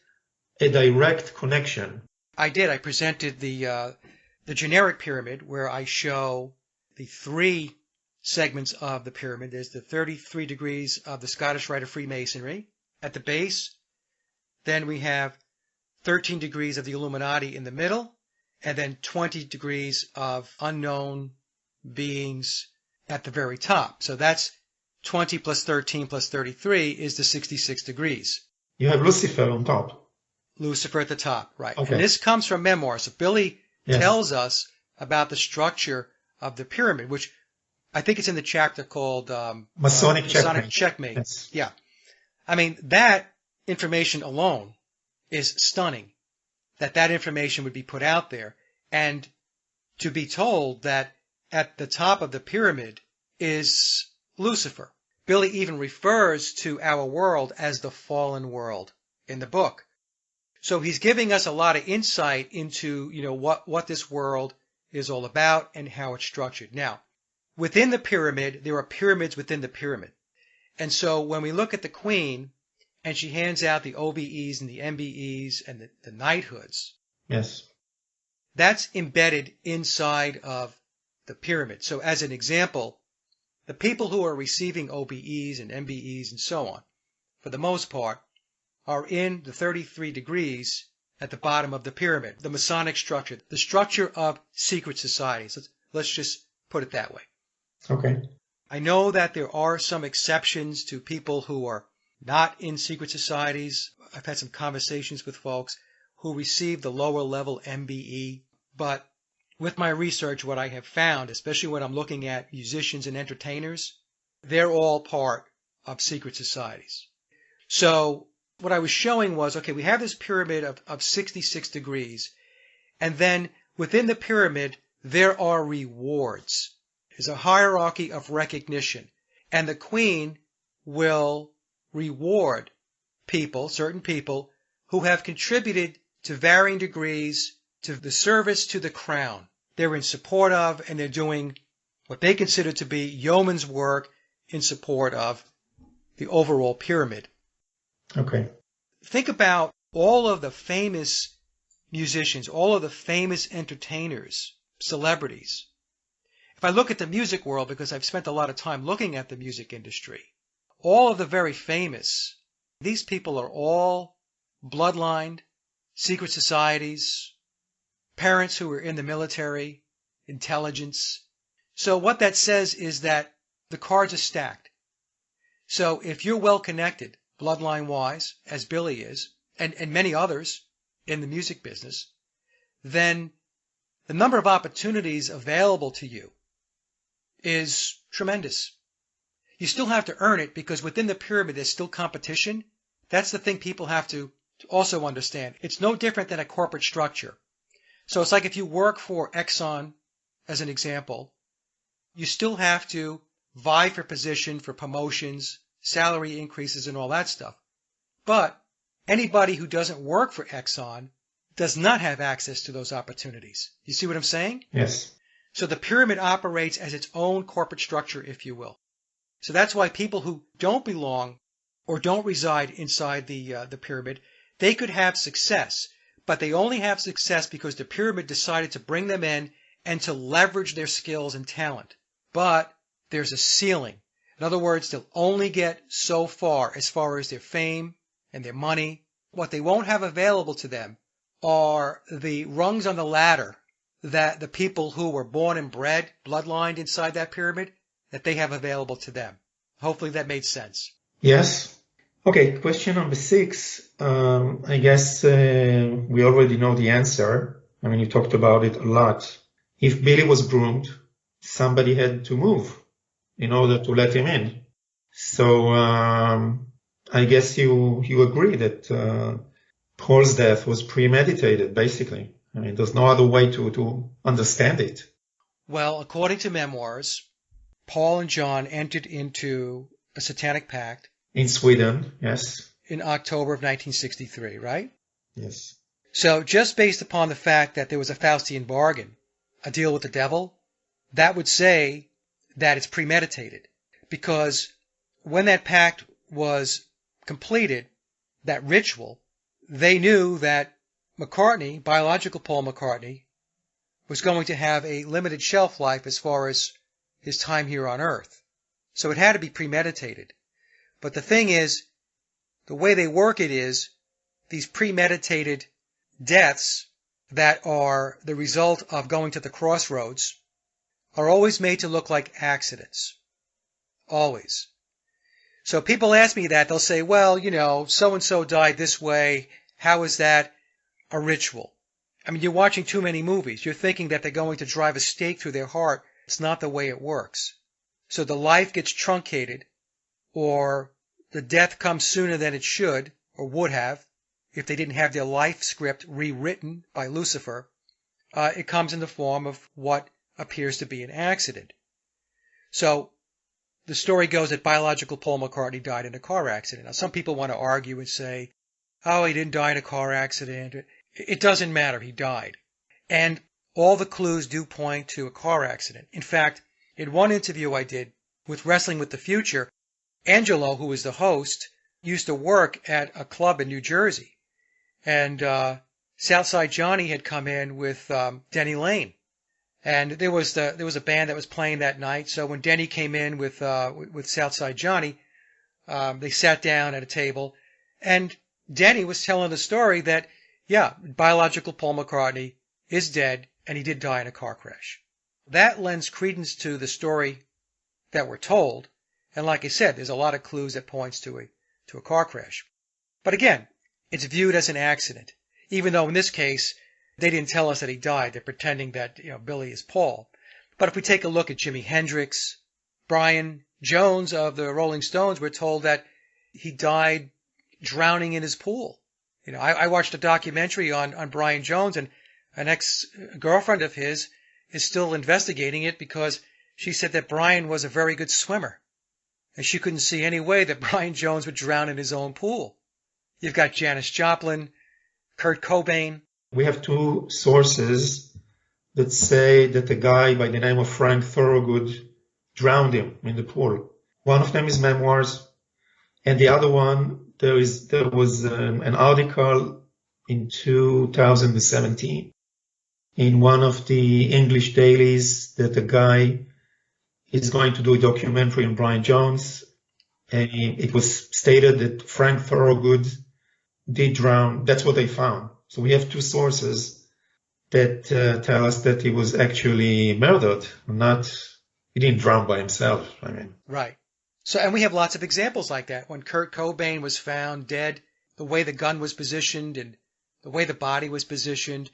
a direct connection. I did. I presented the generic pyramid where I show the 3 segments of the pyramid. There's the 33 degrees of the Scottish Rite of Freemasonry at the base. Then we have 13 degrees of the Illuminati in the middle, and then 20 degrees of unknown beings at the very top. So that's 20 plus 13 plus 33 is the 66 degrees. You have Lucifer on top. Lucifer at the top, right. Okay. And this comes from memoirs. So Billy Yes. tells us about the structure of the pyramid, which I think it's in the chapter called Masonic Checkmate. Yes. Yeah. I mean, that information alone is stunning, that information would be put out there. And to be told that at the top of the pyramid is Lucifer. Billy even refers to our world as the fallen world in the book. So he's giving us a lot of insight into, what this world is all about and how it's structured. Now, within the pyramid, there are pyramids within the pyramid. And so when we look at the Queen and she hands out the OBEs and the MBEs and the knighthoods, Yes. that's embedded inside of the pyramid. So as an example, the people who are receiving OBEs and MBEs and so on, for the most part, are in the 33 degrees at the bottom of the pyramid, the Masonic structure, the structure of secret societies. Let's just put it that way. Okay. I know that there are some exceptions to people who are not in secret societies. I've had some conversations with folks who receive the lower level MBE, but with my research, what I have found, especially when I'm looking at musicians and entertainers, they're all part of secret societies. So what I was showing was, okay, we have this pyramid of 66 degrees, and then within the pyramid, there are rewards. There's a hierarchy of recognition, and the Queen will reward people, certain people, who have contributed to varying degrees to the service to the crown. They're in support of, and they're doing what they consider to be yeoman's work in support of the overall pyramid. Okay. Think about all of the famous musicians, all of the famous entertainers, celebrities. If I look at the music world, because I've spent a lot of time looking at the music industry, all of the very famous, these people are all bloodlined, secret societies, parents who are in the military, intelligence. So what that says is that the cards are stacked. So if you're well connected, bloodline-wise, as Billy is, and many others in the music business, then the number of opportunities available to you is tremendous. You still have to earn it because within the pyramid there's still competition. That's the thing people have to also understand. It's no different than a corporate structure. So it's like if you work for Exxon, as an example, you still have to vie for position, for promotions, salary increases, and all that stuff. But anybody who doesn't work for Exxon does not have access to those opportunities. You see what I'm saying? Yes. So the pyramid operates as its own corporate structure, if you will. So that's why people who don't belong or don't reside inside the pyramid, they could have success, but they only have success because the pyramid decided to bring them in and to leverage their skills and talent. But there's a ceiling. In other words, they'll only get so far as their fame and their money. What they won't have available to them are the rungs on the ladder that the people who were born and bred, bloodlined inside that pyramid, that they have available to them. Hopefully that made sense. Yes. Okay, question number 6. I guess we already know the answer. I mean, you talked about it a lot. If Billy was groomed, somebody had to move in order to let him in. So I guess you agree that Paul's death was premeditated, basically. I mean, there's no other way to understand it. Well, according to memoirs, Paul and John entered into a satanic pact. In Sweden, yes. In October of 1963, right? Yes. So just based upon the fact that there was a Faustian bargain, a deal with the devil, that would say that it's premeditated. Because when that pact was completed, that ritual, they knew that McCartney, biological Paul McCartney, was going to have a limited shelf life as far as his time here on Earth. So it had to be premeditated. But the thing is, the way they work it is, these premeditated deaths that are the result of going to the crossroads are always made to look like accidents. Always. So people ask me that, they'll say, well, so-and-so died this way. How is that a ritual? I mean, you're watching too many movies. You're thinking that they're going to drive a stake through their heart. It's not the way it works. So the life gets truncated, or the death comes sooner than it should, or would have, if they didn't have their life script rewritten by Lucifer. It comes in the form of what appears to be an accident. So the story goes that biological Paul McCartney died in a car accident. Now, some people want to argue and say, oh, he didn't die in a car accident. It doesn't matter. He died. And all the clues do point to a car accident. In fact, in one interview I did with Wrestling with the Future, Angelo, who was the host, used to work at a club in New Jersey. And Southside Johnny had come in with Denny Lane. And there was a band that was playing that night. So when Denny came in with Southside Johnny, they sat down at a table. And Denny was telling the story that, yeah, biological Paul McCartney is dead, and he did die in a car crash. That lends credence to the story that we're told. And like I said, there's a lot of clues that points to a car crash. But again, it's viewed as an accident. Even though in this case, they didn't tell us that he died. They're pretending that, Billy is Paul. But if we take a look at Jimi Hendrix, Brian Jones of the Rolling Stones, we're told that he died drowning in his pool. I watched a documentary on Brian Jones, and an ex-girlfriend of his is still investigating it because she said that Brian was a very good swimmer. And she couldn't see any way that Brian Jones would drown in his own pool. You've got Janis Joplin, Kurt Cobain. We have 2 sources that say that a guy by the name of Frank Thorogood drowned him in the pool. One of them is memoirs, and the other one, there was an article in 2017 in one of the English dailies that a guy is going to do a documentary on Brian Jones, and it was stated that Frank Thorogood did drown. That's what they found. So we have 2 sources that tell us that he was actually murdered, he didn't drown by himself. Right. So, and we have lots of examples like that. When Kurt Cobain was found dead, the way the gun was positioned and the way the body was positioned,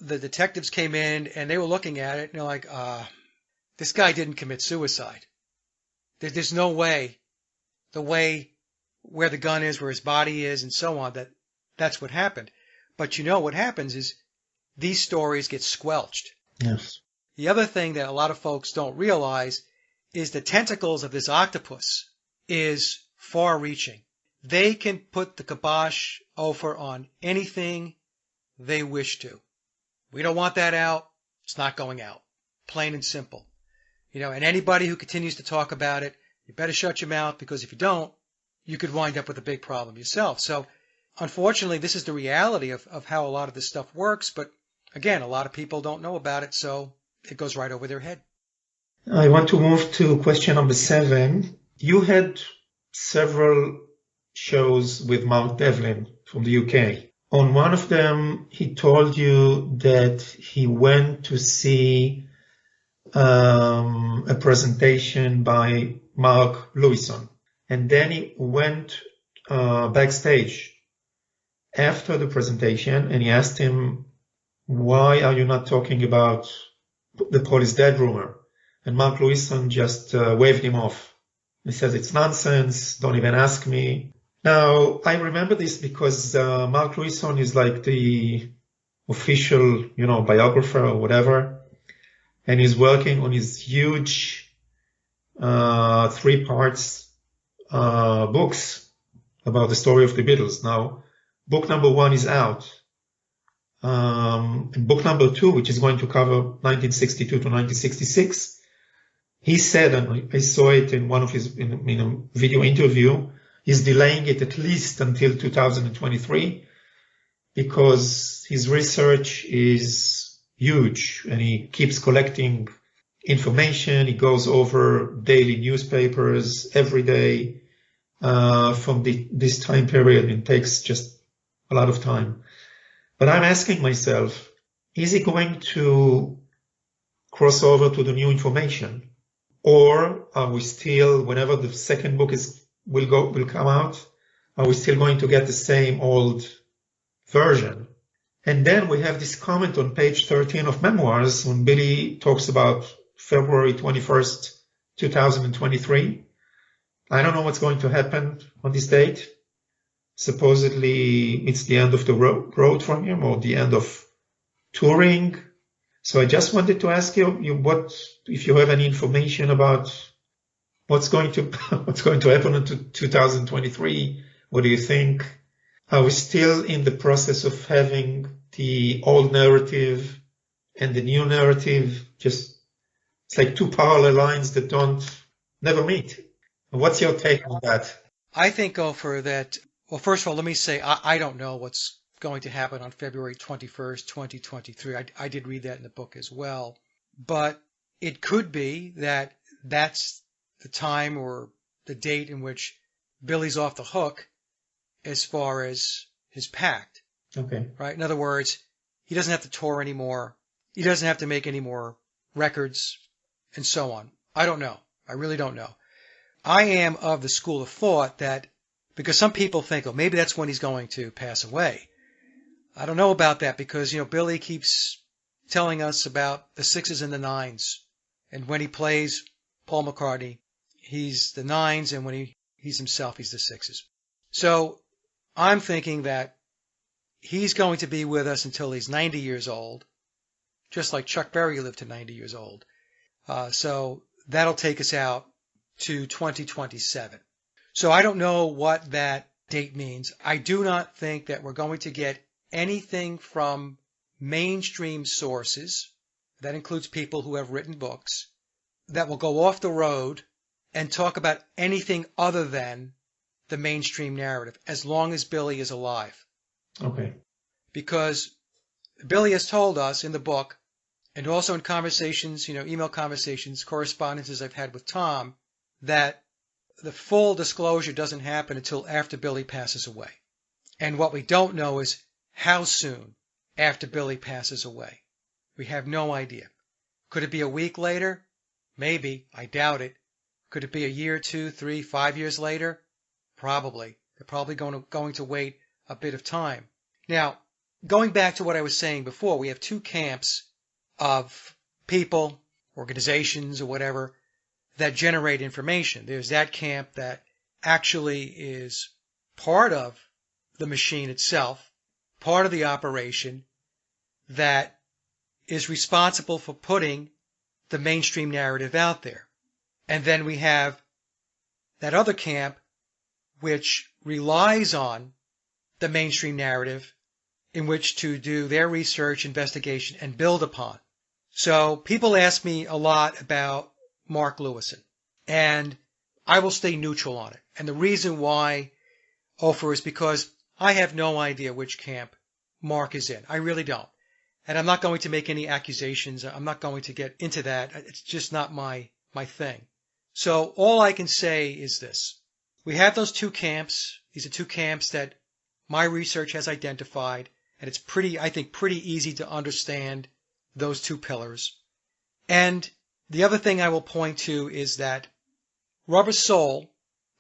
the detectives came in and they were looking at it and they're like, this guy didn't commit suicide. There's no way, the way where the gun is, where his body is, and so on, that's what happened. But you know what happens is these stories get squelched. Yes. The other thing that a lot of folks don't realize is the tentacles of this octopus is far-reaching. They can put the kibosh over on anything they wish to. We don't want that out. It's not going out. Plain and simple. And anybody who continues to talk about it, you better shut your mouth, because if you don't, you could wind up with a big problem yourself. So, unfortunately, this is the reality of how a lot of this stuff works. But, again, a lot of people don't know about it, so it goes right over their head. I want to move to question number 7. You had several shows with Mark Devlin from the UK. On one of them, he told you that he went to see a presentation by Mark Lewison, and then he went backstage after the presentation, and he asked him, why are you not talking about the Paul is dead rumor? And Mark Lewison just waved him off. He says, it's nonsense, don't even ask me. Now, I remember this because Mark Lewison is like the official, biographer or whatever, and he's working on his huge 3 parts books about the story of the Beatles. Now, book number 1 is out. And book number 2, which is going to cover 1962 to 1966, he said, and I saw it in one of his in a video interview, he's delaying it at least until 2023 because his research is huge and he keeps collecting information. He goes over daily newspapers every day from this time period. It takes just a lot of time. But I'm asking myself, is he going to cross over to the new information? Or are we still, whenever the second book will come out, are we still going to get the same old version? And then we have this comment on page 13 of Memoirs when Billy talks about February 21st, 2023. I don't know what's going to happen on this date. Supposedly it's the end of the road from him, or the end of touring. So I just wanted to ask you what, if you have any information about what's going to happen in 2023. What do you think? Are we still in the process of having the old narrative and the new narrative? Just, it's like 2 parallel lines that never meet. What's your take on that? I think, Ofer, that, well, first of all, let me say, I don't know what's going to happen on February 21st, 2023. I did read that in the book as well. But it could be that that's the time or the date in which Billy's off the hook as far as his pact. Okay. Right? In other words, he doesn't have to tour anymore. He doesn't have to make any more records and so on. I don't know. I really don't know. I am of the school of thought that, because some people think, oh, maybe that's when he's going to pass away. I don't know about that because, Billy keeps telling us about the 6s and the 9s. And when he plays Paul McCartney, he's the 9s, and when he's himself, he's the 6s. So I'm thinking that he's going to be with us until he's 90 years old, just like Chuck Berry lived to 90 years old. So that'll take us out to 2027. So I don't know what that date means. I do not think that we're going to get anything from mainstream sources, that includes people who have written books, that will go off the road and talk about anything other than the mainstream narrative, as long as Billy is alive. Okay. Because Billy has told us in the book, and also in conversations, email conversations, correspondences I've had with Tom, that the full disclosure doesn't happen until after Billy passes away. And what we don't know is how soon after Billy passes away. We have no idea. Could it be a week later? Maybe. I doubt it. Could it be a year, 2, 3, 5 years later? Probably. They're probably going to wait a bit of time. Now, going back to what I was saying before, we have 2 camps of people organizations or whatever that generate information. There's that camp that actually is part of the machine itself, part of the operation, that is responsible for putting the mainstream narrative out there. And then we have that other camp which relies on the mainstream narrative in which to do their research, investigation, and build upon. So people ask me a lot about Mark Lewison, and I will stay neutral on it. And the reason why, Ofer, is because I have no idea which camp Mark is in. I really don't. And I'm not going to make any accusations. I'm not going to get into that. It's just not my thing. So all I can say is this. We have those two camps. These are two camps that my research has identified, and it's I think pretty easy to understand those two pillars. And the other thing I will point to is that Rubber Soul,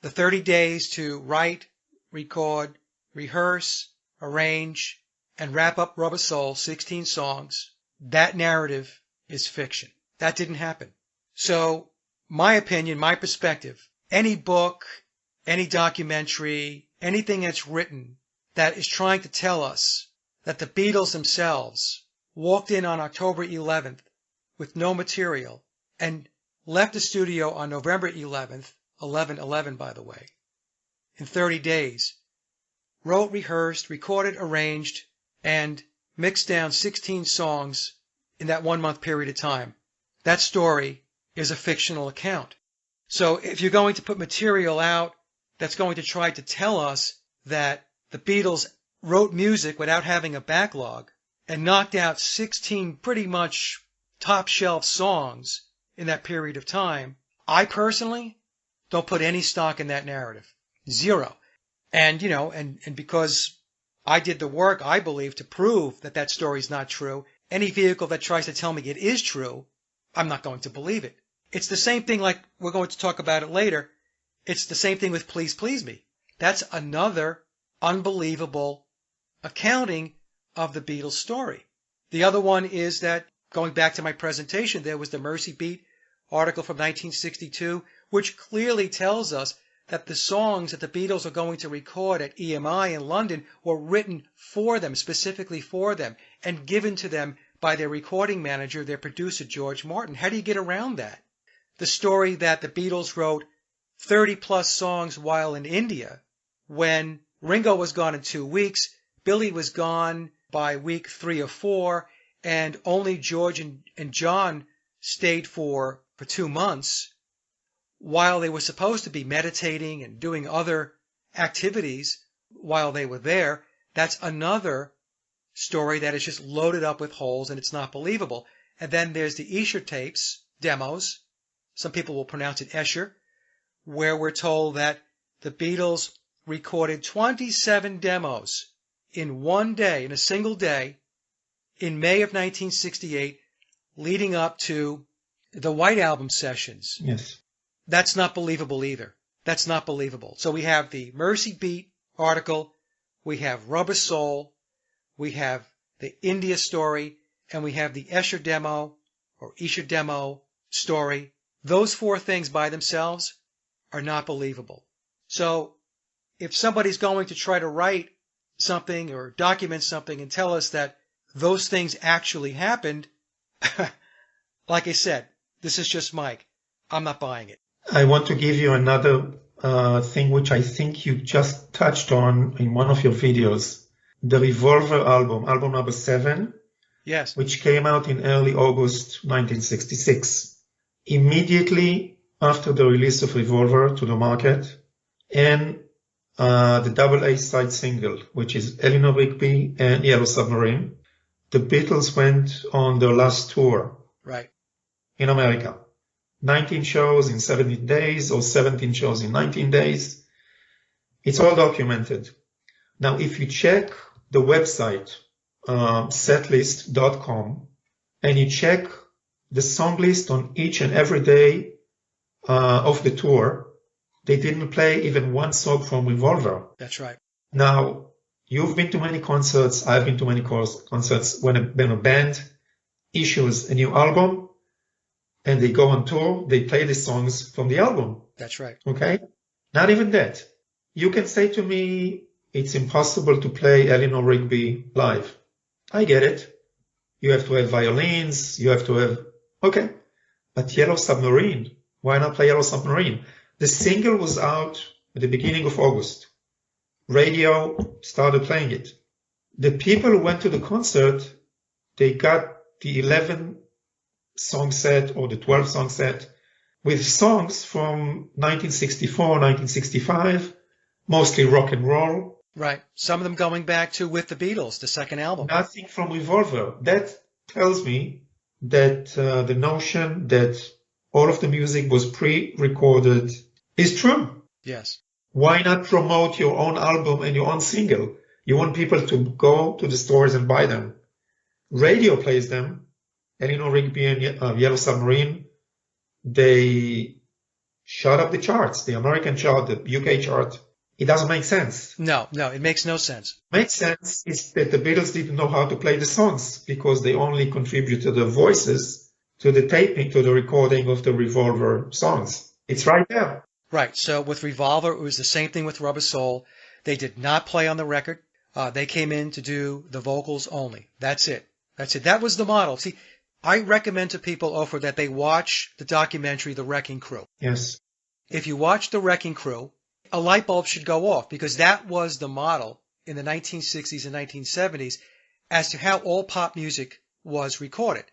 the 30 days to write, record, rehearse, arrange, and wrap up Rubber Soul, 16 songs, that narrative is fiction. That didn't happen. So, my opinion, my perspective, any book, any documentary, anything that's written that is trying to tell us that the Beatles themselves walked in on October 11th with no material and left the studio on November 11th, 11/11 by the way, in 30 days, wrote, rehearsed, recorded, arranged, and mixed down 16 songs in that 1 month period of time. That story is a fictional account. So if you're going to put material out that's going to try to tell us that the Beatles wrote music without having a backlog and knocked out 16 pretty much top shelf songs in that period of time, I personally don't put any stock in that narrative. Zero. And, and because I did the work, I believe, to prove that that story is not true, any vehicle that tries to tell me it is true, I'm not going to believe it. It's the same thing, like we're going to talk about it later. It's the same thing with Please Please Me. That's another unbelievable accounting of the Beatles story. The other one is that, going back to my presentation, there was the Mercy Beat article from 1962, which clearly tells us that the songs that the Beatles are going to record at EMI in London were written for them, specifically for them, and given to them by their recording manager, their producer, George Martin. How do you get around that? The story that the Beatles wrote 30-plus songs while in India, when Ringo was gone in 2 weeks, Billy was gone by week 3 or 4, and only George and John stayed for 2 months, while they were supposed to be meditating and doing other activities while they were there. That's another story that is just loaded up with holes, and it's not believable. And then there's the Escher tapes, demos, some people will pronounce it Escher, where we're told that the Beatles recorded 27 demos in one day, in a single day, in May of 1968, leading up to the White Album sessions. Yes. That's not believable either. That's not believable. So we have the Mercy Beat article, we have Rubber Soul, we have the India story, and we have the Escher demo or Escher demo story. Those 4 things by themselves are not believable. So if somebody's going to try to write something or document something and tell us that those things actually happened, like I said, this is just Mike. I'm not buying it. I want to give you another thing which I think you just touched on in one of your videos. The Revolver album number 7, yes, which came out in early August 1966. Immediately after the release of Revolver to the market, and the double A side single, which is Eleanor Rigby and Yellow Submarine, the Beatles went on their last tour. Right. In America. 19 shows in 17 days or 17 shows in 19 days. It's all documented. Now, if you check the website, setlist.com, and you check the song list on each and every day of the tour, they didn't play even one song from Revolver. That's right. Now, you've been to many concerts, I've been to many concerts. When a band issues a new album, and they go on tour, they play the songs from the album. That's right. Okay? Not even that. You can say to me, it's impossible to play Eleanor Rigby live. I get it. You have to have violins, you have to have... Okay. But Yellow Submarine, why not play Yellow Submarine? The single was out at the beginning of August. Radio started playing it. The people who went to the concert, they got the 11 song set or the 12 song set with songs from 1964, 1965, mostly rock and roll. Right. Some of them going back to With the Beatles, the second album. Nothing from Revolver. That tells me that the notion that all of the music was pre-recorded is true. Yes. Why not promote your own album and your own single? You want people to go to the stores and buy them. Radio plays them. Eleanor Rigby and Yellow Submarine, they shot up the charts, the American chart, the UK chart. It doesn't make sense. No, it makes no sense. Makes sense is that the Beatles didn't know how to play the songs because they only contributed the voices to the taping, to the recording of the Revolver songs. It's right there. Right. So with Revolver, it was the same thing with Rubber Soul. They did not play on the record. They came in to do the vocals only. That's it. That was the model. See, I recommend to people, Ofer, that they watch the documentary The Wrecking Crew. Yes. If you watch The Wrecking Crew, a light bulb should go off because that was the model in the 1960s and 1970s as to how all pop music was recorded.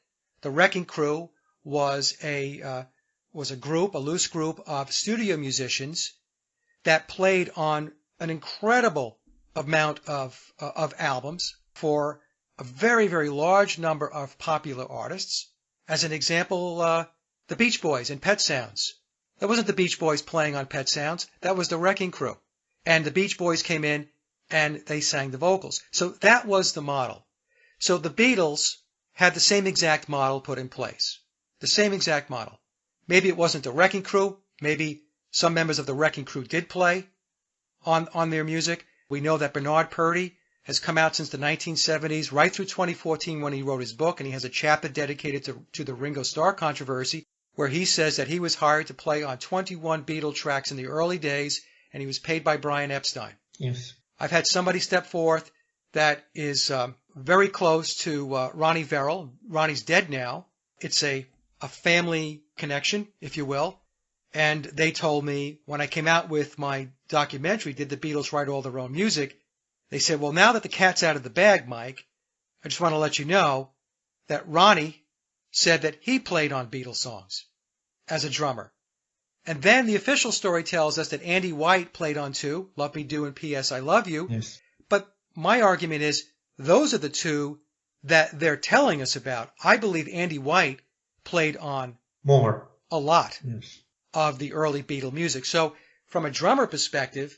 The Wrecking Crew was a group, a loose group of studio musicians that played on an incredible amount of albums for a very, very large number of popular artists. As an example, the Beach Boys and Pet Sounds. That wasn't the Beach Boys playing on Pet Sounds. That was the Wrecking Crew. And the Beach Boys came in and they sang the vocals. So that was the model. So the Beatles had the same exact model put in place. The same exact model. Maybe it wasn't the Wrecking Crew. Maybe some members of the Wrecking Crew did play on their music. We know that Bernard Purdie has come out since the 1970s, right through 2014 when he wrote his book, and he has a chapter dedicated to the Ringo Starr controversy, where he says that he was hired to play on 21 Beatle tracks in the early days, and he was paid by Brian Epstein. Yes. I've had somebody step forth that is very close to Ronnie Verrill. Ronnie's dead now. It's a family connection, if you will. And they told me when I came out with my documentary, Did the Beatles Write All Their Own Music? They said, well, now that the cat's out of the bag, Mike, I just want to let you know that Ronnie said that he played on Beatles songs as a drummer. And then the official story tells us that Andy White played on two, Love Me Do and P.S. I Love You. Yes. But my argument is those are the two that they're telling us about. I believe Andy White played on more, a lot yes, of the early Beatle music. So from a drummer perspective,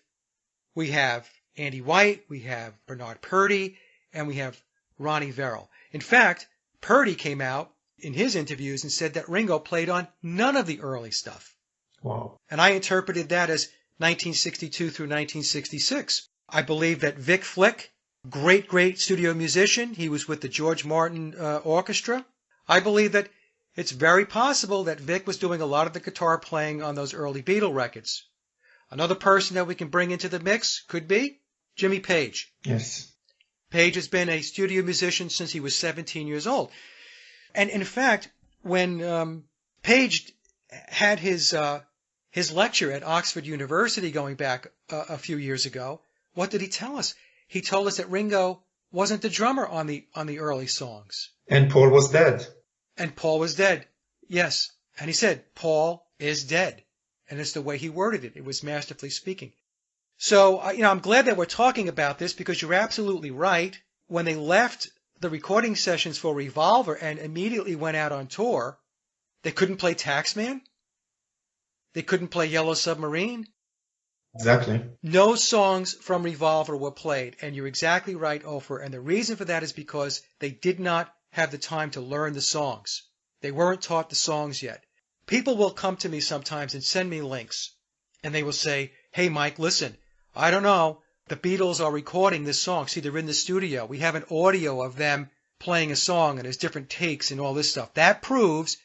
we have Andy White, we have Bernard Purdie, and we have Ronnie Verrill. In fact, Purdie came out in his interviews and said that Ringo played on none of the early stuff. Wow. And I interpreted that as 1962 through 1966. I believe that Vic Flick, great studio musician, he was with the George Martin Orchestra. I believe that it's very possible that Vic was doing a lot of the guitar playing on those early Beatle records. Another person that we can bring into the mix could be Jimmy Page. Yes. Page has been a studio musician since he was 17 years old. And in fact, when Page had his lecture at Oxford University going back a few years ago, what did he tell us? He told us that Ringo wasn't the drummer on the early songs. And Paul was dead. And Paul was dead. Yes. And he said, Paul is dead. And it's the way he worded it. It was masterfully speaking. So, I'm glad that we're talking about this because you're absolutely right. When they left the recording sessions for Revolver and immediately went out on tour, they couldn't play Taxman. They couldn't play Yellow Submarine. Exactly. No songs from Revolver were played. And you're exactly right, Ofer. And the reason for that is because they did not have the time to learn the songs. They weren't taught the songs yet. People will come to me sometimes and send me links. And they will say, hey, Mike, listen, I don't know. The Beatles are recording this song. See, they're in the studio. We have an audio of them playing a song and there's different takes and all this stuff. That proves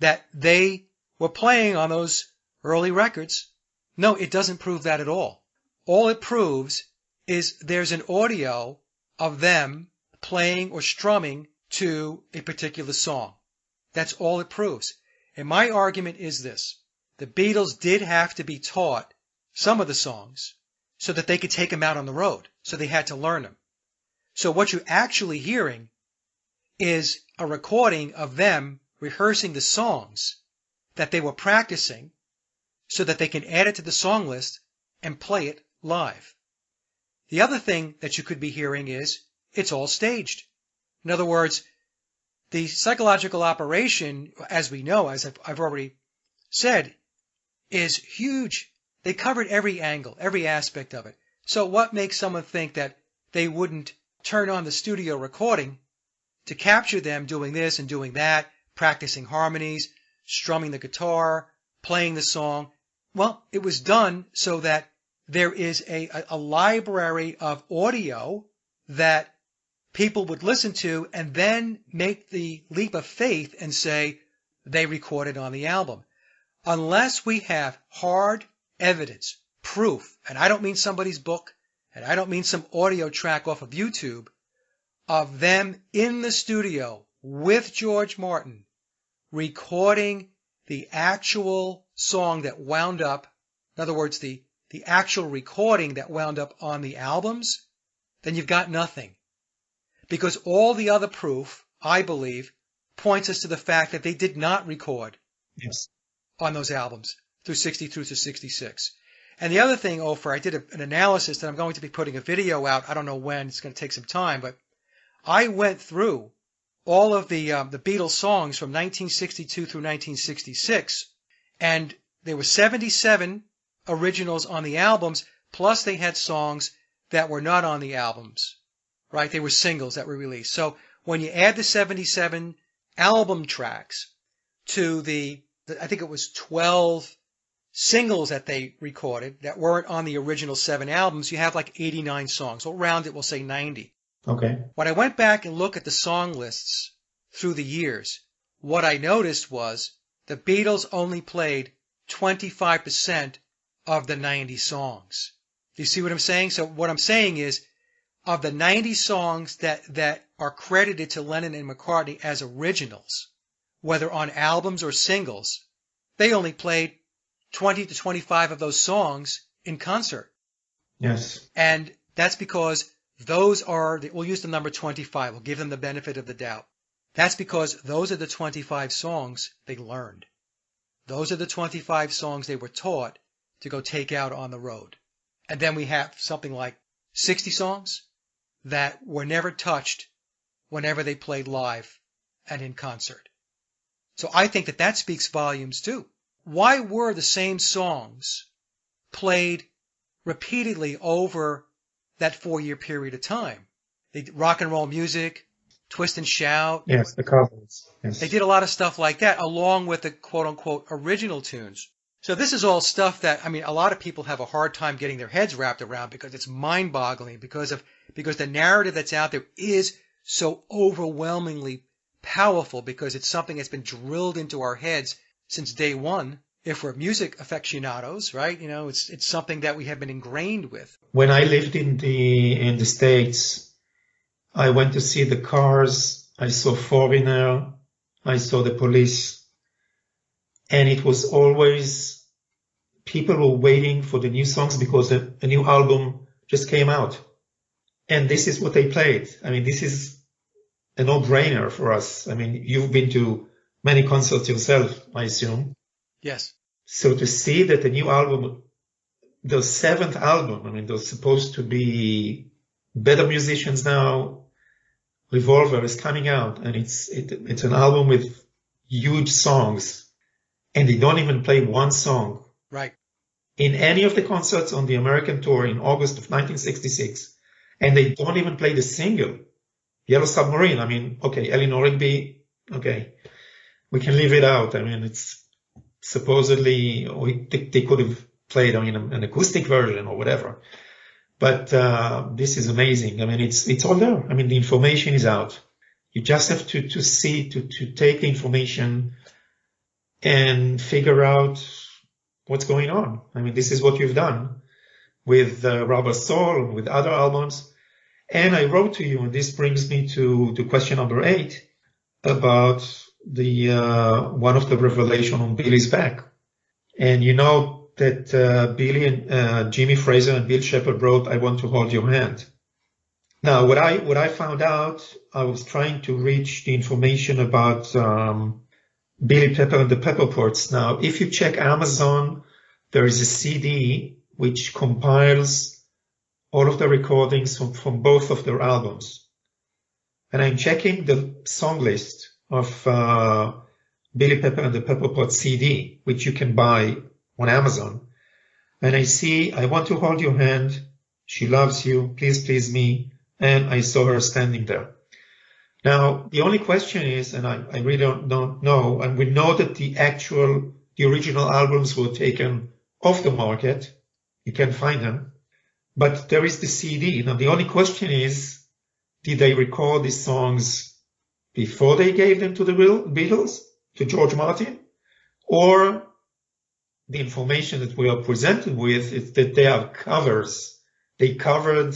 that they were playing on those early records. No, it doesn't prove that at all. All it proves is there's an audio of them playing or strumming to a particular song. That's all it proves. And my argument is this. The Beatles did have to be taught some of the songs so that they could take them out on the road. So they had to learn them. So what you're actually hearing is a recording of them rehearsing the songs that they were practicing so that they can add it to the song list and play it live. The other thing that you could be hearing is it's all staged. In other words, the psychological operation, as we know, as I've already said, is huge. They covered every angle, every aspect of it. So what makes someone think that they wouldn't turn on the studio recording to capture them doing this and doing that, practicing harmonies, strumming the guitar, playing the song? Well, it was done so that there is a library of audio that people would listen to and then make the leap of faith and say they recorded on the album. Unless we have hard evidence, proof, and I don't mean somebody's book, and I don't mean some audio track off of YouTube, of them in the studio with George Martin recording the actual song that wound up, in other words, the actual recording that wound up on the albums, then you've got nothing. Because all the other proof, I believe, points us to the fact that they did not record on those albums through 60 through to 66. And the other thing, Ofer, I did an analysis that I'm going to be putting a video out. I don't know when. It's going to take some time. But I went through all of the Beatles songs from 1962 through 1966. And there were 77 originals on the albums, plus they had songs that were not on the albums. Right? They were singles that were released. So when you add the 77 album tracks to I think it was 12 singles that they recorded that weren't on the original 7 albums, you have like 89 songs. We'll round it, we'll say 90. Okay. When I went back and looked at the song lists through the years, what I noticed was the Beatles only played 25% of the 90 songs. Do you see what I'm saying? So what I'm saying is, of the 90 songs that are credited to Lennon and McCartney as originals, whether on albums or singles, they only played 20 to 25 of those songs in concert. Yes. And that's because those are, we'll use the number 25, we'll give them the benefit of the doubt. That's because those are the 25 songs they learned. Those are the 25 songs they were taught to go take out on the road. And then we have something like 60 songs that were never touched whenever they played live and in concert. So I think that speaks volumes too. Why were the same songs played repeatedly over that 4-year period of time? Rock and roll music, twist and shout. Yes, the covers. Yes. They did a lot of stuff like that along with the quote-unquote original tunes. So this is all stuff that, I mean, a lot of people have a hard time getting their heads wrapped around because it's mind-boggling because the narrative that's out there is so overwhelmingly powerful because it's something that's been drilled into our heads since day one. If we're music aficionados, right? You know, it's something that we have been ingrained with. When I lived in the States, I went to see the Cars. I saw Foreigner. I saw the Police. And it was always people were waiting for the new songs because a new album just came out. And this is what they played. I mean, this is a no-brainer for us. I mean, you've been to many concerts yourself, I assume. Yes. So to see that the new album, the 7th album, I mean, they're supposed to be better musicians now. Revolver is coming out, and it's an album with huge songs. And they don't even play one song. Right. In any of the concerts on the American tour in August of 1966. And they don't even play the single, Yellow Submarine. I mean, okay, Eleanor Rigby, okay, we can leave it out. I mean, it's supposedly, they could have played, I mean, an acoustic version or whatever. But this is amazing. I mean, it's all there. I mean, the information is out. You just have to take the information and figure out what's going on. I mean, this is what you've done with Rubber Soul, with other albums. And I wrote to you, and this brings me to question number 8 about the one of the revelation on Billy's back. And you know that Billy and Jimmy Fraser and Bill Shepherd wrote, "I Want to Hold Your Hand." Now, what I found out, I was trying to reach the information about Billy Pepper and the Pepper Pots. Now, if you check Amazon, there is a CD which compiles all of the recordings from both of their albums. And I'm checking the song list of Billy Pepper and the Pepper Pot CD, which you can buy on Amazon. And I see, "I Want to Hold Your Hand," "She Loves You," "Please Please Me," and I saw her standing there. Now, the only question is, and I really don't know, and we know that the original albums were taken off the market. You can find them. But there is the CD. Now, the only question is, did they record these songs before they gave them to the Beatles, to George Martin? Or the information that we are presented with is that they are covers. They covered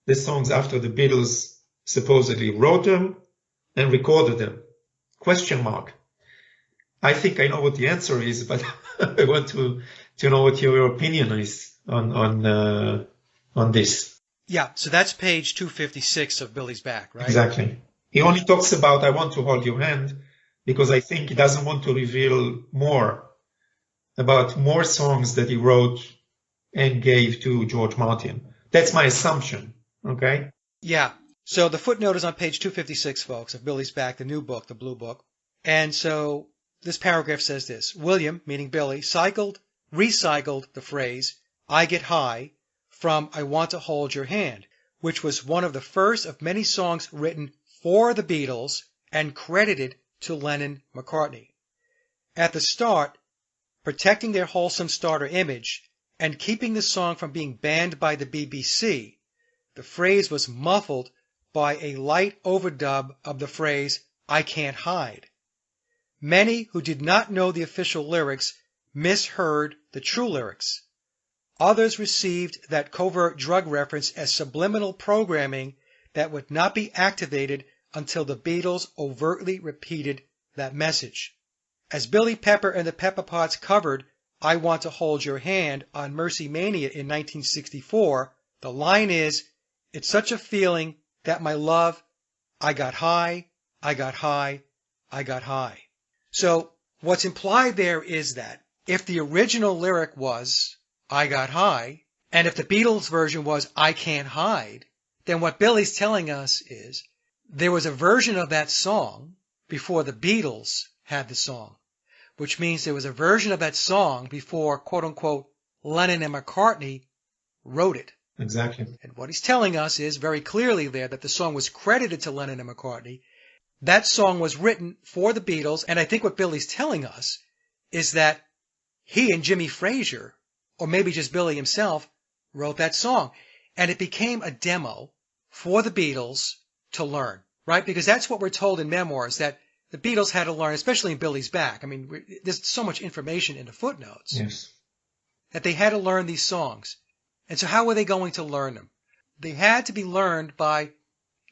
the songs after the Beatles supposedly wrote them and recorded them? Question mark. I think I know what the answer is, but I want to know what your opinion is on this. Yeah, so that's page 256 of Billy's Back, right? Exactly. He only talks about "I Want to Hold Your Hand" because I think he doesn't want to reveal more about more songs that he wrote and gave to George Martin. That's my assumption, okay? Yeah, so the footnote is on page 256, folks, of Billy's Back, the new book, the blue book. And so this paragraph says this: William, meaning Billy, recycled the phrase, "I get high," from "I Want to Hold Your Hand," which was one of the first of many songs written for the Beatles and credited to Lennon-McCartney. At the start, protecting their wholesome starter image and keeping the song from being banned by the BBC, the phrase was muffled by a light overdub of the phrase, "I can't hide." Many who did not know the official lyrics misheard the true lyrics. Others received that covert drug reference as subliminal programming that would not be activated until the Beatles overtly repeated that message. As Billy Pepper and the Pepper Pots covered "I Want to Hold Your Hand" on Mercy Mania in 1964, the line is, "It's such a feeling that my love, I got high, I got high, I got high." So what's implied there is that if the original lyric was "I got high," and if the Beatles version was "I can't hide," then what Billy's telling us is there was a version of that song before the Beatles had the song, which means there was a version of that song before, quote unquote, Lennon and McCartney wrote it. Exactly. And what he's telling us is very clearly there that the song was credited to Lennon and McCartney. That song was written for the Beatles, and I think what Billy's telling us is that he and Jimmy Fraser, or maybe just Billy himself, wrote that song. And it became a demo for the Beatles to learn, right? Because that's what we're told in memoirs, that the Beatles had to learn, especially in Billy's Back. I mean, there's so much information in the footnotes. Yes. That they had to learn these songs. And so how were they going to learn them? They had to be learned by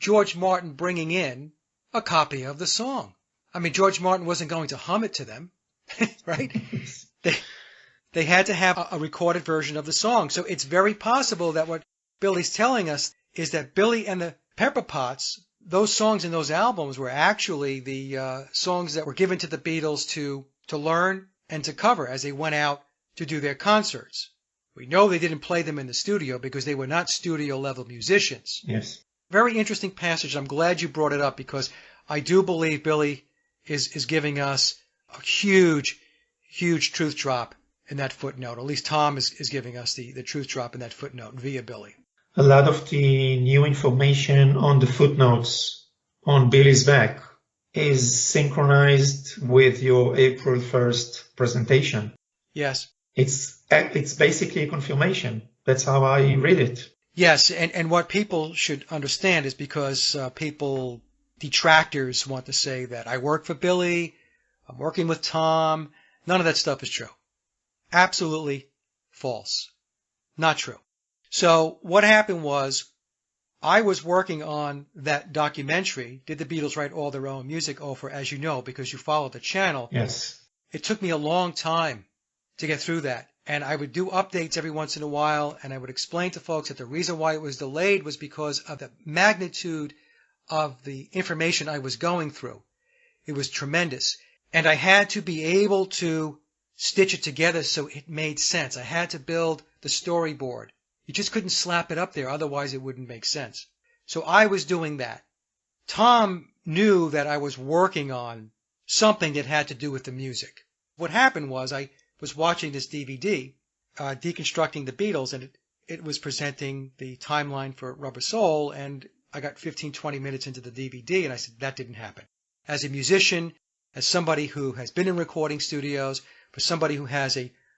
George Martin bringing in a copy of the song. I mean, George Martin wasn't going to hum it to them, right? They had to have a recorded version of the song. So it's very possible that what Billy's telling us is that Billy and the Pepper Pots, those songs in those albums were actually the songs that were given to the Beatles to learn and to cover as they went out to do their concerts. We know they didn't play them in the studio because they were not studio-level musicians. Yes. Very interesting passage. I'm glad you brought it up because I do believe Billy is giving us a huge, huge truth drop in that footnote. At least Tom is giving us the truth drop in that footnote via Billy. A lot of the new information on the footnotes on Billy's Back is synchronized with your April 1st presentation. Yes. It's basically a confirmation. That's how I read it. Yes, and what people should understand is because detractors want to say that I work for Billy, I'm working with Tom, None of that stuff is true. Absolutely false. Not true. So what happened was I was working on that documentary. Did the Beatles write all their own music, Ofer, as you know, because you follow the channel? Yes. It took me a long time to get through that. And I would do updates every once in a while, and I would explain to folks that the reason why it was delayed was because of the magnitude of the information I was going through. It was tremendous. And I had to be able to stitch it together so it made sense. I had to build the storyboard. You just couldn't slap it up there, otherwise it wouldn't make sense. So I was doing that. Tom knew that I was working on something that had to do with the music. What happened was I was watching this DVD, Deconstructing the Beatles, and it was presenting the timeline for Rubber Soul, and I got 15, 20 minutes into the DVD, and I said, that didn't happen. As a musician, as somebody who has been in recording studios, for somebody who has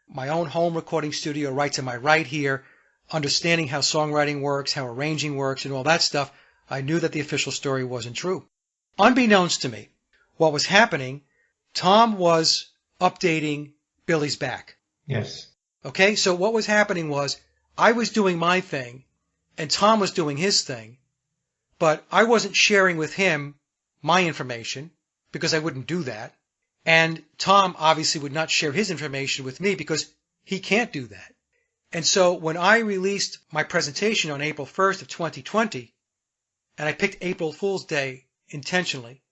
my own home recording studio right to my right here, understanding how songwriting works, how arranging works, and all that stuff, I knew that the official story wasn't true. Unbeknownst to me, what was happening, Tom was updating Billy's back. Yes. Okay, so what was happening was I was doing my thing and Tom was doing his thing, but I wasn't sharing with him my information because I wouldn't do that. And Tom obviously would not share his information with me because he can't do that. And so when I released my presentation on April 1st of 2020, and I picked April Fool's Day intentionally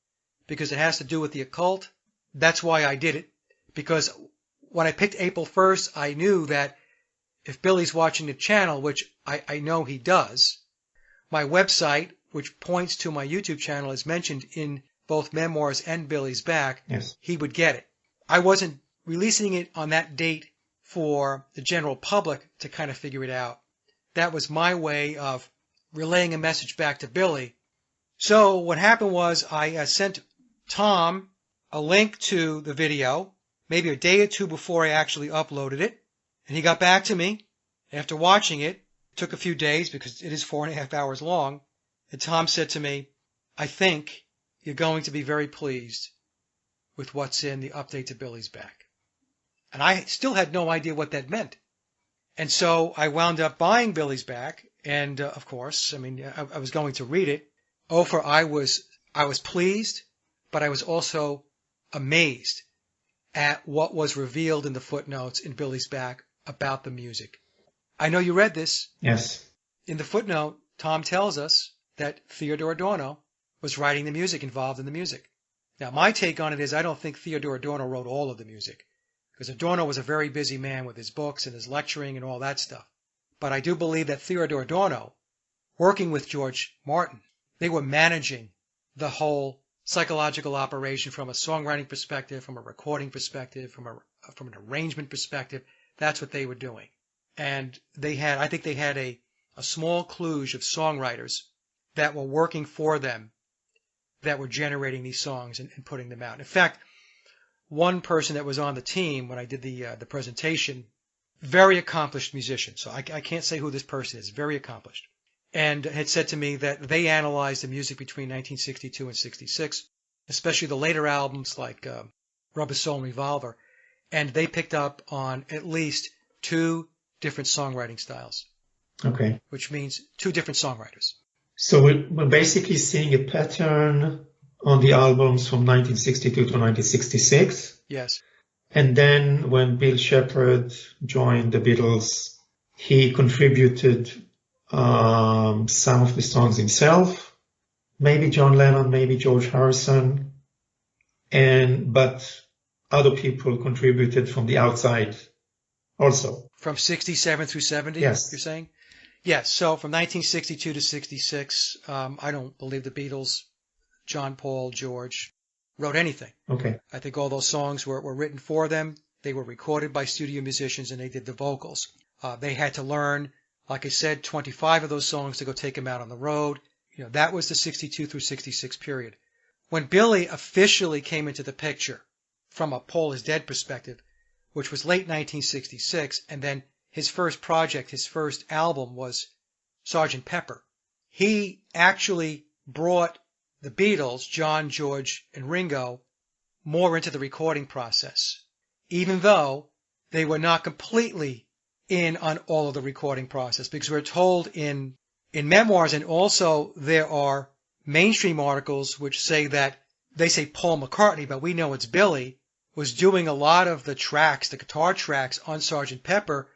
because it has to do with the occult, that's why I did it. Because when I picked April 1st, I knew that if Billy's watching the channel, which I know he does, my website, which points to my YouTube channel, is mentioned in both Memoirs and Billy's Back, Yes. he would get it. I wasn't releasing it on that date for the general public to kind of figure it out. That was my way of relaying a message back to Billy. So what happened was I sent Tom a link to the video, maybe a day or two before I actually uploaded it. And he got back to me after watching it. It took a few days because it is 4.5 hours long. And Tom said to me, I think you're going to be very pleased with what's in the update to Billy's Back. And I still had no idea what that meant. And so I wound up buying Billy's Back. And of course, I was going to read it. Ofer, I was pleased, but I was also amazed at what was revealed in the footnotes in Billy's Back about the music. I know you read this. Yes. In the footnote, Tom tells us that Theodore Adorno was writing the music, involved in the music. Now, my take on it is I don't think Theodore Adorno wrote all of the music, because Adorno was a very busy man with his books and his lecturing and all that stuff. But I do believe that Theodore Adorno, working with George Martin, they were managing the whole psychological operation from a songwriting perspective, from a recording perspective, from an arrangement perspective. That's what they were doing. And I think they had a small kludge of songwriters that were working for them, that were generating these songs and putting them out. In fact, one person that was on the team when I did the presentation, very accomplished musician. So I can't say who this person is, very accomplished. And had said to me that they analyzed the music between 1962 and 66, especially the later albums like Rubber Soul and Revolver, and they picked up on at least 2 different songwriting styles. Okay. Which means 2 different songwriters. So we're basically seeing a pattern on the albums from 1962 to 1966. Yes. And then when Bill Shepherd joined the Beatles, he contributed some of the songs himself, maybe John Lennon, maybe George Harrison, but other people contributed from the outside also. From 67 through 70, yes. You're saying? Yes, so from 1962 to 66, I don't believe the Beatles, John, Paul, George, wrote anything. Okay. I think all those songs were written for them. They were recorded by studio musicians, and they did the vocals. They had to learn, like I said, 25 of those songs to go take them out on the road. That was the 62 through 66 period. When Billy officially came into the picture from a Paul is Dead perspective, which was late 1966, and then his first project, his first album was Sgt. Pepper. He actually brought the Beatles, John, George, and Ringo, more into the recording process. even though they were not completely in on all of the recording process, because we're told in memoirs, and also there are mainstream articles which say that they say Paul McCartney, but we know it's Billy, was doing a lot of the tracks, the guitar tracks on Sgt. Pepper,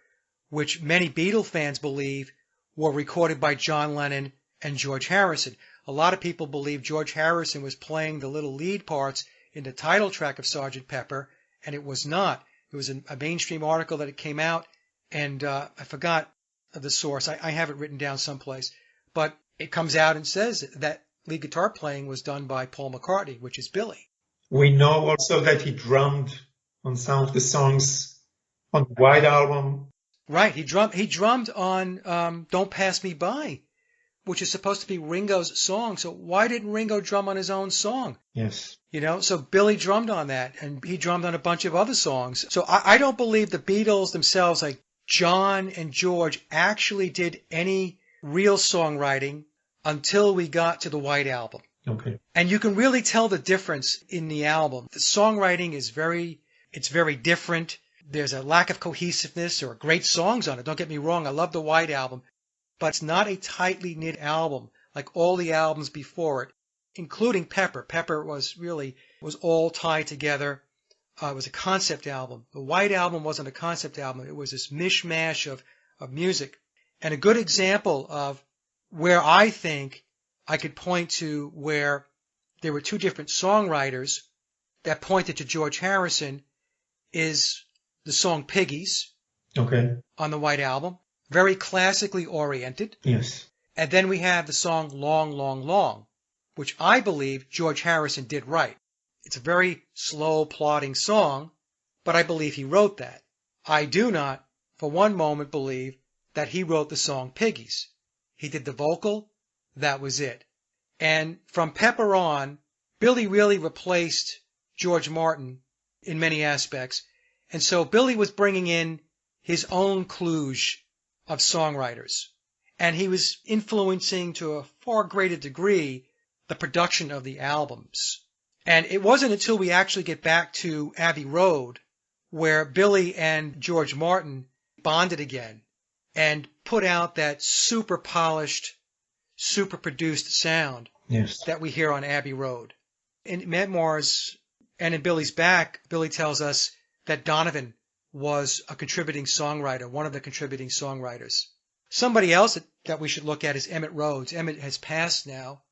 which many Beatle fans believe were recorded by John Lennon and George Harrison. A lot of people believe George Harrison was playing the little lead parts in the title track of Sgt. Pepper, and it was not. It was a mainstream article that it came out, and I forgot the source. I have it written down someplace. But it comes out and says that lead guitar playing was done by Paul McCartney, which is Billy. We know also that he drummed on some of the songs on the White Album. Right, he drummed on Don't Pass Me By, which is supposed to be Ringo's song. So why didn't Ringo drum on his own song? Yes. So Billy drummed on that, and he drummed on a bunch of other songs. So I don't believe the Beatles themselves, like John and George, actually did any real songwriting until we got to the White Album. Okay. And you can really tell the difference in the album. The songwriting is very different. There's a lack of cohesiveness. There are great songs on it. Don't get me wrong. I love the White Album. But it's not a tightly knit album like all the albums before it, including Pepper. Pepper was all tied together. It was a concept album. The White Album wasn't a concept album. It was this mishmash of music. And a good example of where I think I could point to where there were two different songwriters that pointed to George Harrison is the song Piggies. Okay. On the White Album. Very classically oriented. Yes. And then we have the song Long, Long, Long, which I believe George Harrison did right. It's a very slow, plodding song, but I believe he wrote that. I do not, for one moment, believe that he wrote the song Piggies. He did the vocal, that was it. And from Pepper on, Billy really replaced George Martin in many aspects. And so Billy was bringing in his own kludge of songwriters. And he was influencing to a far greater degree the production of the albums. And it wasn't until we actually get back to Abbey Road where Billy and George Martin bonded again and put out that super polished, super produced sound that we hear on Abbey Road. In memoirs and in Billy's back, Billy tells us that Donovan was a contributing songwriter, one of the contributing songwriters. Somebody else that we should look at is Emmett Rhodes. Emmett has passed now,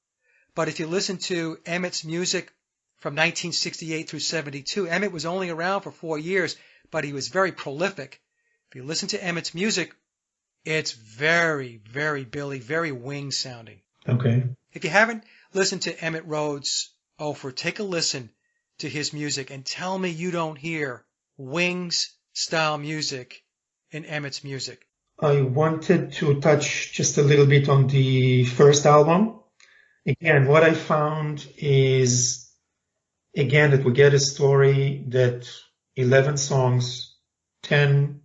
but if you listen to Emmett's music from 1968 through 72, Emmett was only around for 4 years, but he was very prolific. If you listen to Emmett's music, it's very, very Billy, very Wing sounding. Okay. If you haven't listened to Emmett Rhodes, Ofer, take a listen to his music and tell me you don't hear Wings style music in Emmett's music. I wanted to touch just a little bit on the first album. Again, what I found is, that we get a story that 11 songs, 10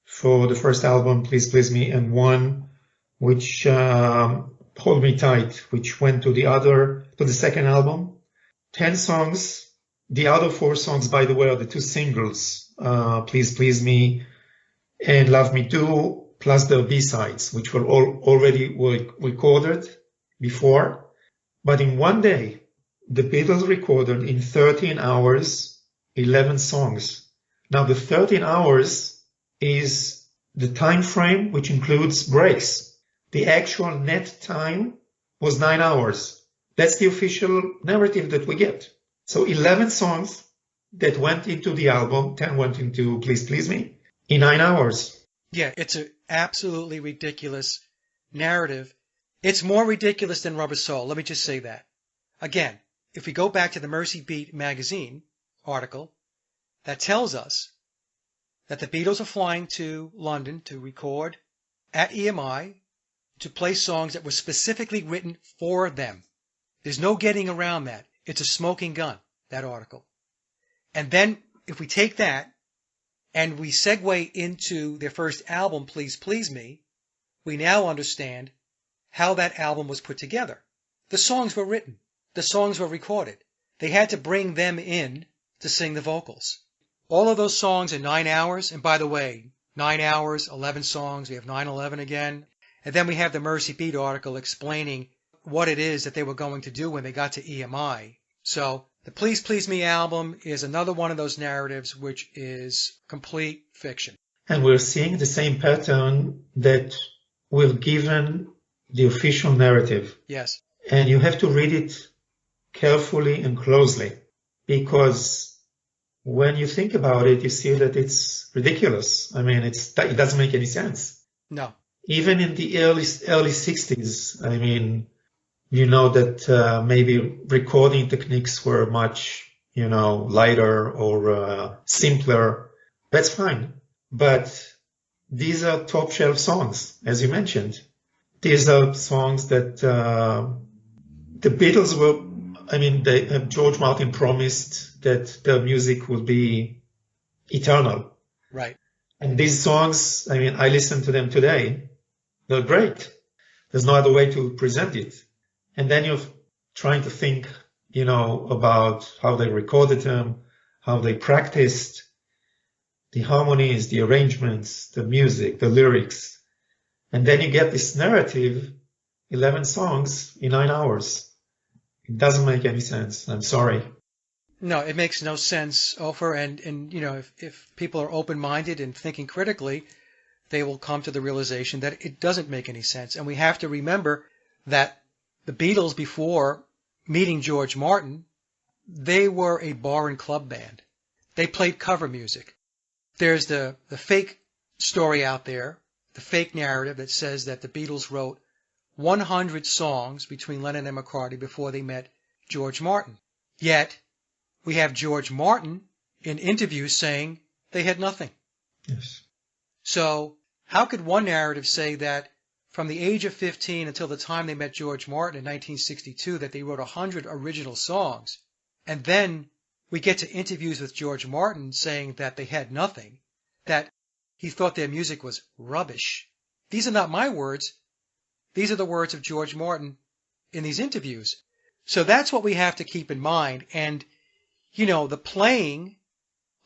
for the first album, Please Please Me, and 1 which Hold Me Tight, which went to the second album. 10 songs. The other 4 songs, by the way, are the 2 singles, Please Please Me and Love Me Do, plus the B-sides, which were already recorded before. But in one day, the Beatles recorded in 13 hours, 11 songs. Now, the 13 hours is the time frame which includes breaks. The actual net time was 9 hours. That's the official narrative that we get. So 11 songs that went into the album, 10 went into Please Please Me, in 9 hours. Yeah, it's an absolutely ridiculous narrative. It's more ridiculous than Rubber Soul. Let me just say that. Again, if we go back to the Mercy Beat magazine article, that tells us that the Beatles are flying to London to record at EMI to play songs that were specifically written for them. There's no getting around that. It's a smoking gun, that article. And then if we take that and we segue into their first album, Please Please Me, we now understand how that album was put together. The songs were written. The songs were recorded. They had to bring them in to sing the vocals. all of those songs in 9 hours. And by the way, 9 hours, 11 songs. We have 9/11 again. And then we have the Mercy Beat article explaining what it is that they were going to do when they got to EMI. So the Please Please Me album is another one of those narratives which is complete fiction. And we're seeing the same pattern that we're given the official narrative. Yes. And you have to read it carefully and closely, because when you think about it, you see that it's ridiculous. I mean, it doesn't make any sense. No. Even in the early 60s, I mean, you know that maybe recording techniques were much, lighter or simpler. That's fine. But these are top shelf songs, as you mentioned. These are songs that the Beatles George Martin promised that their music would be eternal. Right. And these songs, I listen to them today. They're great. There's no other way to present it. And then you're trying to think, about how they recorded them, how they practiced, the harmonies, the arrangements, the music, the lyrics. And then you get this narrative, 11 songs in 9 hours. It doesn't make any sense. I'm sorry. No, it makes no sense, Ofer. And if people are open-minded and thinking critically, they will come to the realization that it doesn't make any sense. And we have to remember that the Beatles, before meeting George Martin, they were a bar and club band. They played cover music. There's the fake story out there, the fake narrative that says that the Beatles wrote 100 songs between Lennon and McCartney before they met George Martin. Yet, we have George Martin in interviews saying they had nothing. Yes. So, how could one narrative say that from the age of 15 until the time they met George Martin in 1962 that they wrote 100 original songs, and then we get to interviews with George Martin saying that they had nothing, that he thought their music was rubbish? These are not my words. These are the words of George Martin in these interviews. So that's what we have to keep in mind. And, the playing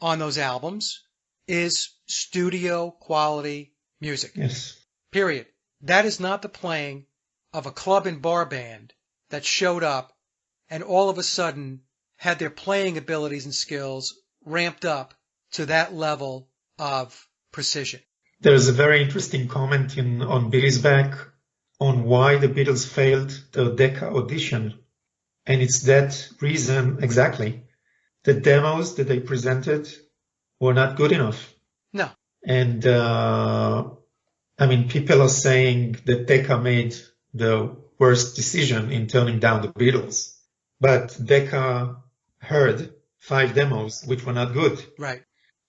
on those albums is studio quality music. Yes. Period. That is not the playing of a club and bar band that showed up and all of a sudden had their playing abilities and skills ramped up to that level of precision. There's a very interesting comment on Billy's Back on why the Beatles failed their Decca audition. And it's that reason exactly. The demos that they presented were not good enough. No. And, people are saying that Decca made the worst decision in turning down the Beatles. But Decca heard 5 demos, which were not good. Right.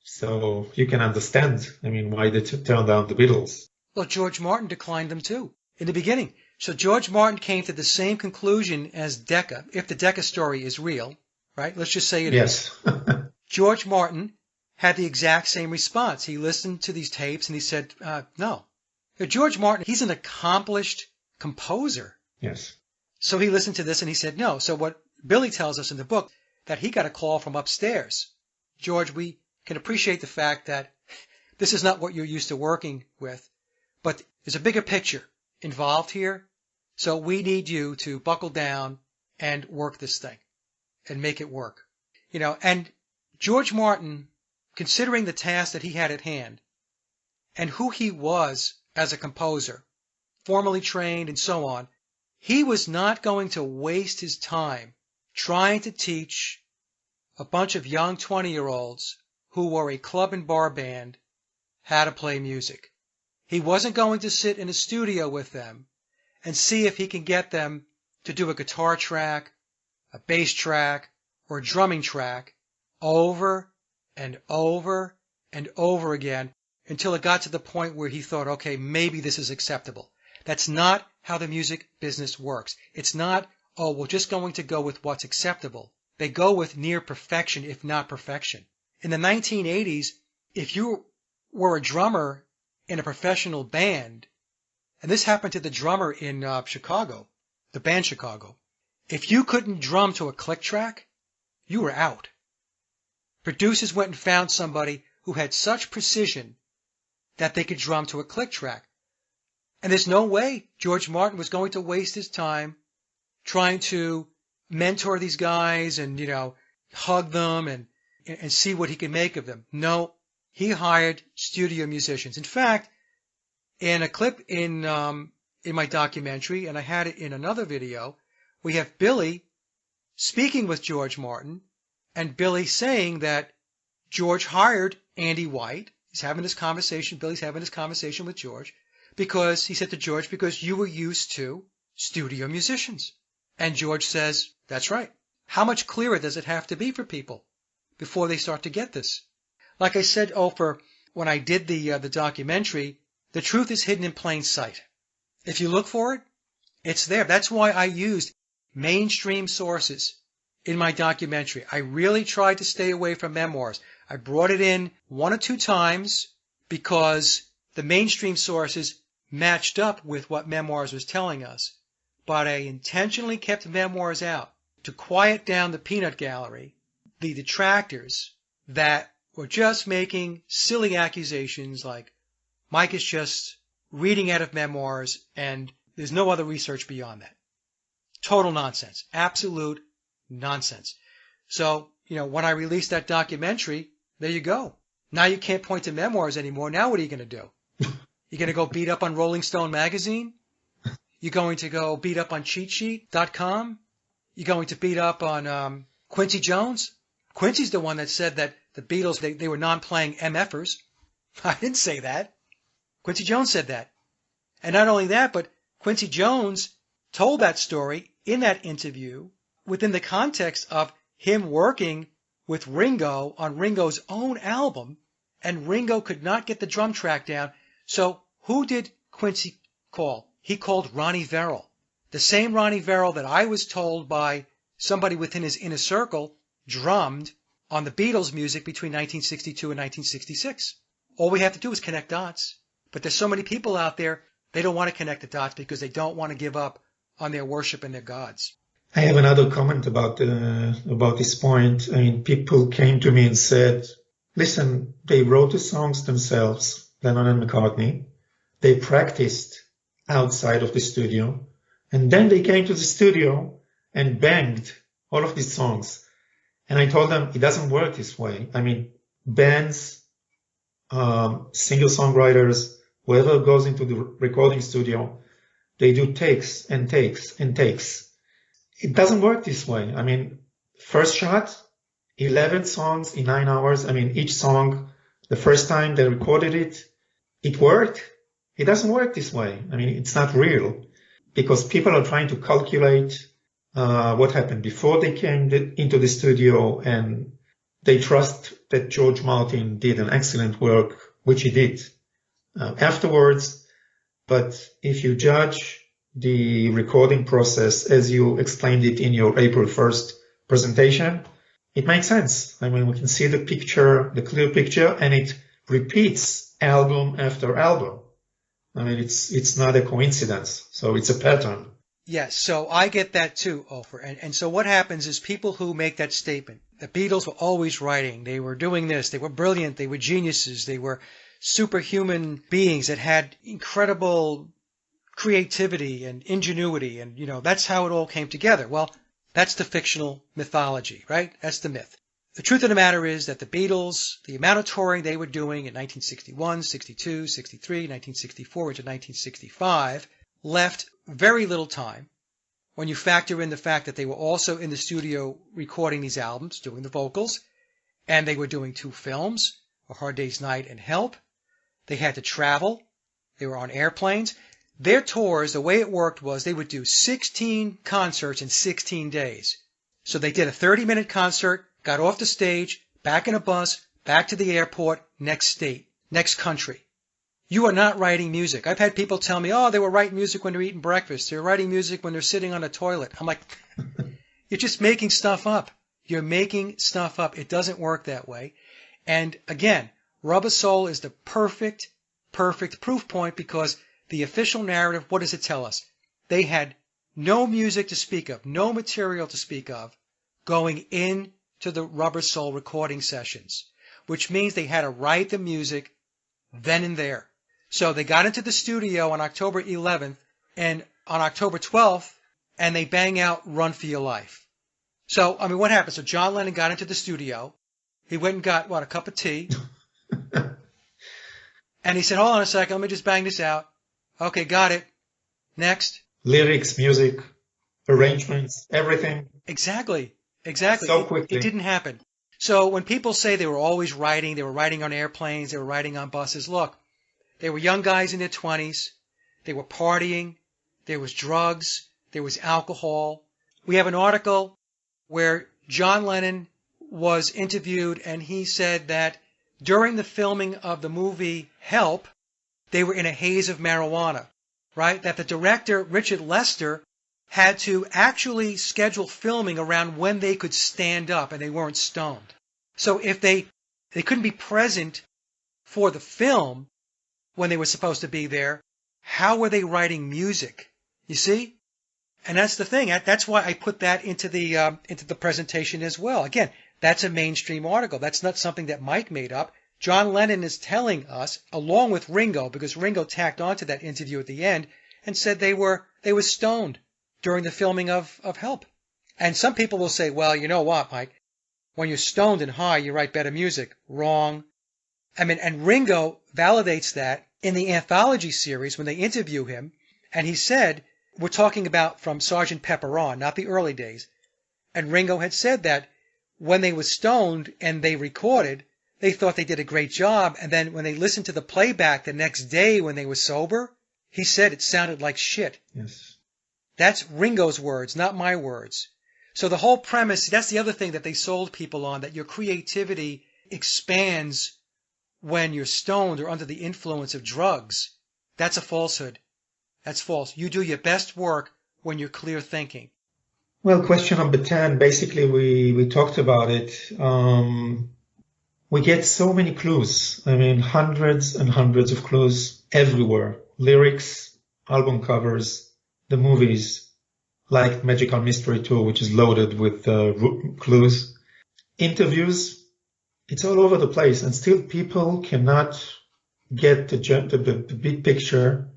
So you can understand, why they turned down the Beatles. Well, George Martin declined them too in the beginning. So George Martin came to the same conclusion as Decca, if the Decca story is real, right? Let's just say it is. Yes. George Martin had the exact same response. He listened to these tapes and he said, no. Now, George Martin, he's an accomplished composer. Yes. So he listened to this and he said no. So what Billy tells us in the book, that he got a call from upstairs. George, we can appreciate the fact that this is not what you're used to working with, but there's a bigger picture involved here. So we need you to buckle down and work this thing and make it work. And George Martin, considering the task that he had at hand and who he was as a composer, formally trained and so on, he was not going to waste his time trying to teach a bunch of young 20-year-olds who were a club and bar band how to play music. He wasn't going to sit in a studio with them and see if he can get them to do a guitar track, a bass track, or a drumming track over and over and over again until it got to the point where he thought, okay, maybe this is acceptable. That's not how the music business works. It's not, we're just going to go with what's acceptable. They go with near perfection, if not perfection. In the 1980s, if you were a drummer in a professional band, and this happened to the drummer in Chicago, the band Chicago, if you couldn't drum to a click track, you were out. Producers went and found somebody who had such precision that they could drum to a click track. And there's no way George Martin was going to waste his time trying to mentor these guys and, hug them and see what he could make of them. No, he hired studio musicians. In fact, in a clip in my documentary, and I had it in another video, we have Billy speaking with George Martin, and Billy saying that George hired Andy White. Billy's having this conversation with George, because he said to George, because you were used to studio musicians. And George says, that's right. How much clearer does it have to be for people before they start to get this? Like I said, Ofer, when I did the documentary, the truth is hidden in plain sight. If you look for it, it's there. That's why I used mainstream sources in my documentary. I really tried to stay away from memoirs. I brought it in 1 or 2 times because the mainstream sources matched up with what memoirs was telling us. But I intentionally kept memoirs out to quiet down the peanut gallery, the detractors that were just making silly accusations like Mike is just reading out of memoirs and there's no other research beyond that. Total nonsense. Absolute nonsense. So, when I released that documentary, there you go. Now you can't point to memoirs anymore. Now what are you going to do? You're going to go beat up on Rolling Stone magazine? You're going to go beat up on cheatsheet.com? You're going to beat up on Quincy Jones? Quincy's the one that said that the Beatles, they were non-playing MFers. I didn't say that. Quincy Jones said that. And not only that, but Quincy Jones told that story in that interview within the context of him working with Ringo on Ringo's own album, and Ringo could not get the drum track down. So who did Quincy call? He called Ronnie Verrill. The same Ronnie Verrill that I was told by somebody within his inner circle drummed on the Beatles music between 1962 and 1966. All we have to do is connect dots. But there's so many people out there, they don't want to connect the dots because they don't want to give up on their worship and their gods. I have another comment about this point. I mean, people came to me and said, listen, they wrote the songs themselves, Lennon and McCartney. They practiced outside of the studio. And then they came to the studio and banged all of these songs. And I told them, it doesn't work this way. I mean, bands, singer-songwriters, whoever goes into the recording studio, they do takes and takes and takes. It doesn't work this way. I mean, first shot, 11 songs in 9 hours. I mean, each song, the first time they recorded it, it worked. It doesn't work this way. I mean, it's not real because people are trying to calculate what happened before they came into the studio, and they trust that George Martin did an excellent work, which he did afterwards. But if you judge the recording process as you explained it in your April 1st presentation, it makes sense. I mean, we can see the picture, the clear picture, and it repeats album after album. I mean, it's not a coincidence. So it's a pattern. Yes, so I get that too, Ofer. And so what happens is people who make that statement, the Beatles were always writing, they were doing this, they were brilliant, they were geniuses, they were superhuman beings that had incredible creativity and ingenuity, and, that's how it all came together. Well, that's the fictional mythology, right? That's the myth. The truth of the matter is that the Beatles, the amount of touring they were doing in 1961, 62, 63, 1964 into 1965, left very little time when you factor in the fact that they were also in the studio recording these albums, doing the vocals, and they were doing 2 films, A Hard Day's Night and Help. They had to travel. They were on airplanes. Their tours, the way it worked was they would do 16 concerts in 16 days. So they did a 30-minute concert, got off the stage, back in a bus, back to the airport, next state, next country. You are not writing music. I've had people tell me, they were writing music when they're eating breakfast. They're writing music when they're sitting on a toilet. I'm like, you're just making stuff up. You're making stuff up. It doesn't work that way. And again, Rubber Soul is the perfect proof point, because the official narrative, what does it tell us? They had no music to speak of, no material to speak of going into to the Rubber Soul recording sessions, which means they had to write the music then and there. So they got into the studio on October 11th and on October 12th, and they bang out Run for Your Life. So, I mean, what happened? So John Lennon got into the studio. He went and got, a cup of tea. And he said, hold on a second, let me just bang this out. Okay, got it. Next. Lyrics, music, arrangements, everything. Exactly. So quickly. It didn't happen. So when people say they were always writing, they were writing on airplanes, they were writing on buses, look, they were young guys in their 20s. They were partying. There was drugs. There was alcohol. We have an article where John Lennon was interviewed, and he said that during the filming of the movie Help, they were in a haze of marijuana, right? That the director, Richard Lester, had to actually schedule filming around when they could stand up and they weren't stoned. So if they couldn't be present for the film when they were supposed to be there, how were they writing music? You see? And that's the thing. That's why I put that into the presentation as well. Again, that's a mainstream article. That's not something that Mike made up. John Lennon is telling us, along with Ringo, because Ringo tacked onto that interview at the end and said they were stoned during the filming of Help. And some people will say, well, you know what, Mike? When you're stoned and high, you write better music. Wrong. I mean, and Ringo validates that in the anthology series when they interview him. And he said, we're talking about from Sgt. Pepper on, not the early days. And Ringo had said that when they were stoned and they recorded, they thought they did a great job. And then when they listened to the playback the next day when they were sober, he said it sounded like shit. Yes. That's Ringo's words, not my words. So the whole premise, that's the other thing that they sold people on, that your creativity expands when you're stoned or under the influence of drugs. That's a falsehood. That's false. You do your best work when you're clear thinking. Well, question number 10, basically we talked about it. We get so many clues. I mean, hundreds and hundreds of clues everywhere. Lyrics, album covers, the movies, like Magical Mystery Tour, which is loaded with clues. Interviews, it's all over the place, and still people cannot get the big picture.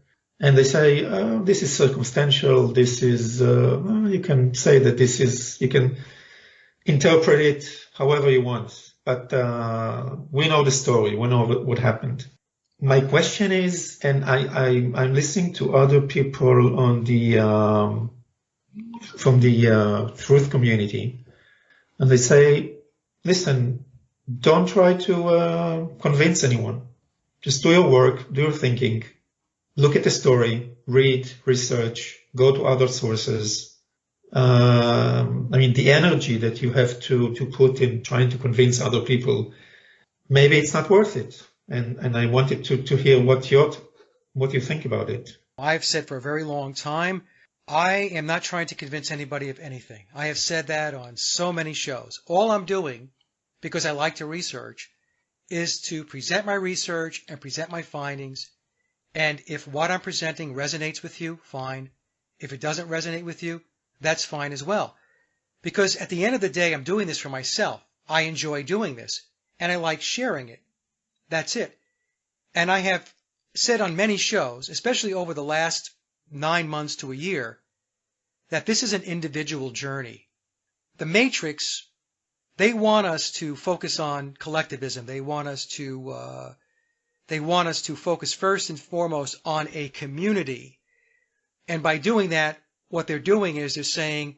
And they say, this is circumstantial, this is, you can say that this is, you can interpret it however you want. But we know the story, we know what happened. My question is, and I'm listening to other people on from the truth community, and they say, listen, don't try to convince anyone. Just do your work, do your thinking. Look at the story, read, research, go to other sources. I mean, the energy that you have to put in trying to convince other people, maybe it's not worth it. And I wanted to hear what you think about it. I've said for a very long time, I am not trying to convince anybody of anything. I have said that on so many shows. All I'm doing, because I like to research, is to present my research and present my findings. And if what I'm presenting resonates with you, fine. If it doesn't resonate with you, that's fine as well. Because at the end of the day, I'm doing this for myself. I enjoy doing this, and I like sharing it. That's it. And I have said on many shows, especially over the last 9 months to a year, that this is an individual journey. The Matrix, they want us to focus on collectivism. They want us to focus first and foremost on a community. And by doing that, what they're doing is they're saying,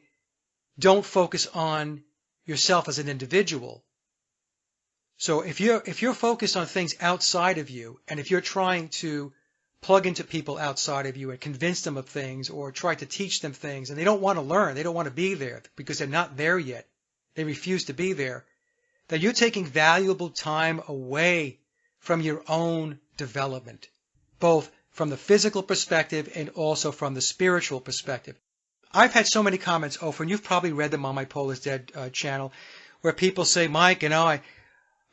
don't focus on yourself as an individual. So if you're focused on things outside of you, and if you're trying to plug into people outside of you and convince them of things or try to teach them things, and they don't want to learn, they don't want to be there because they're not there yet, they refuse to be there, then you're taking valuable time away from your own development, both from the physical perspective and also from the spiritual perspective. I've had so many comments, Ofer, and you've probably read them on my Paul is Dead channel, where people say, Mike,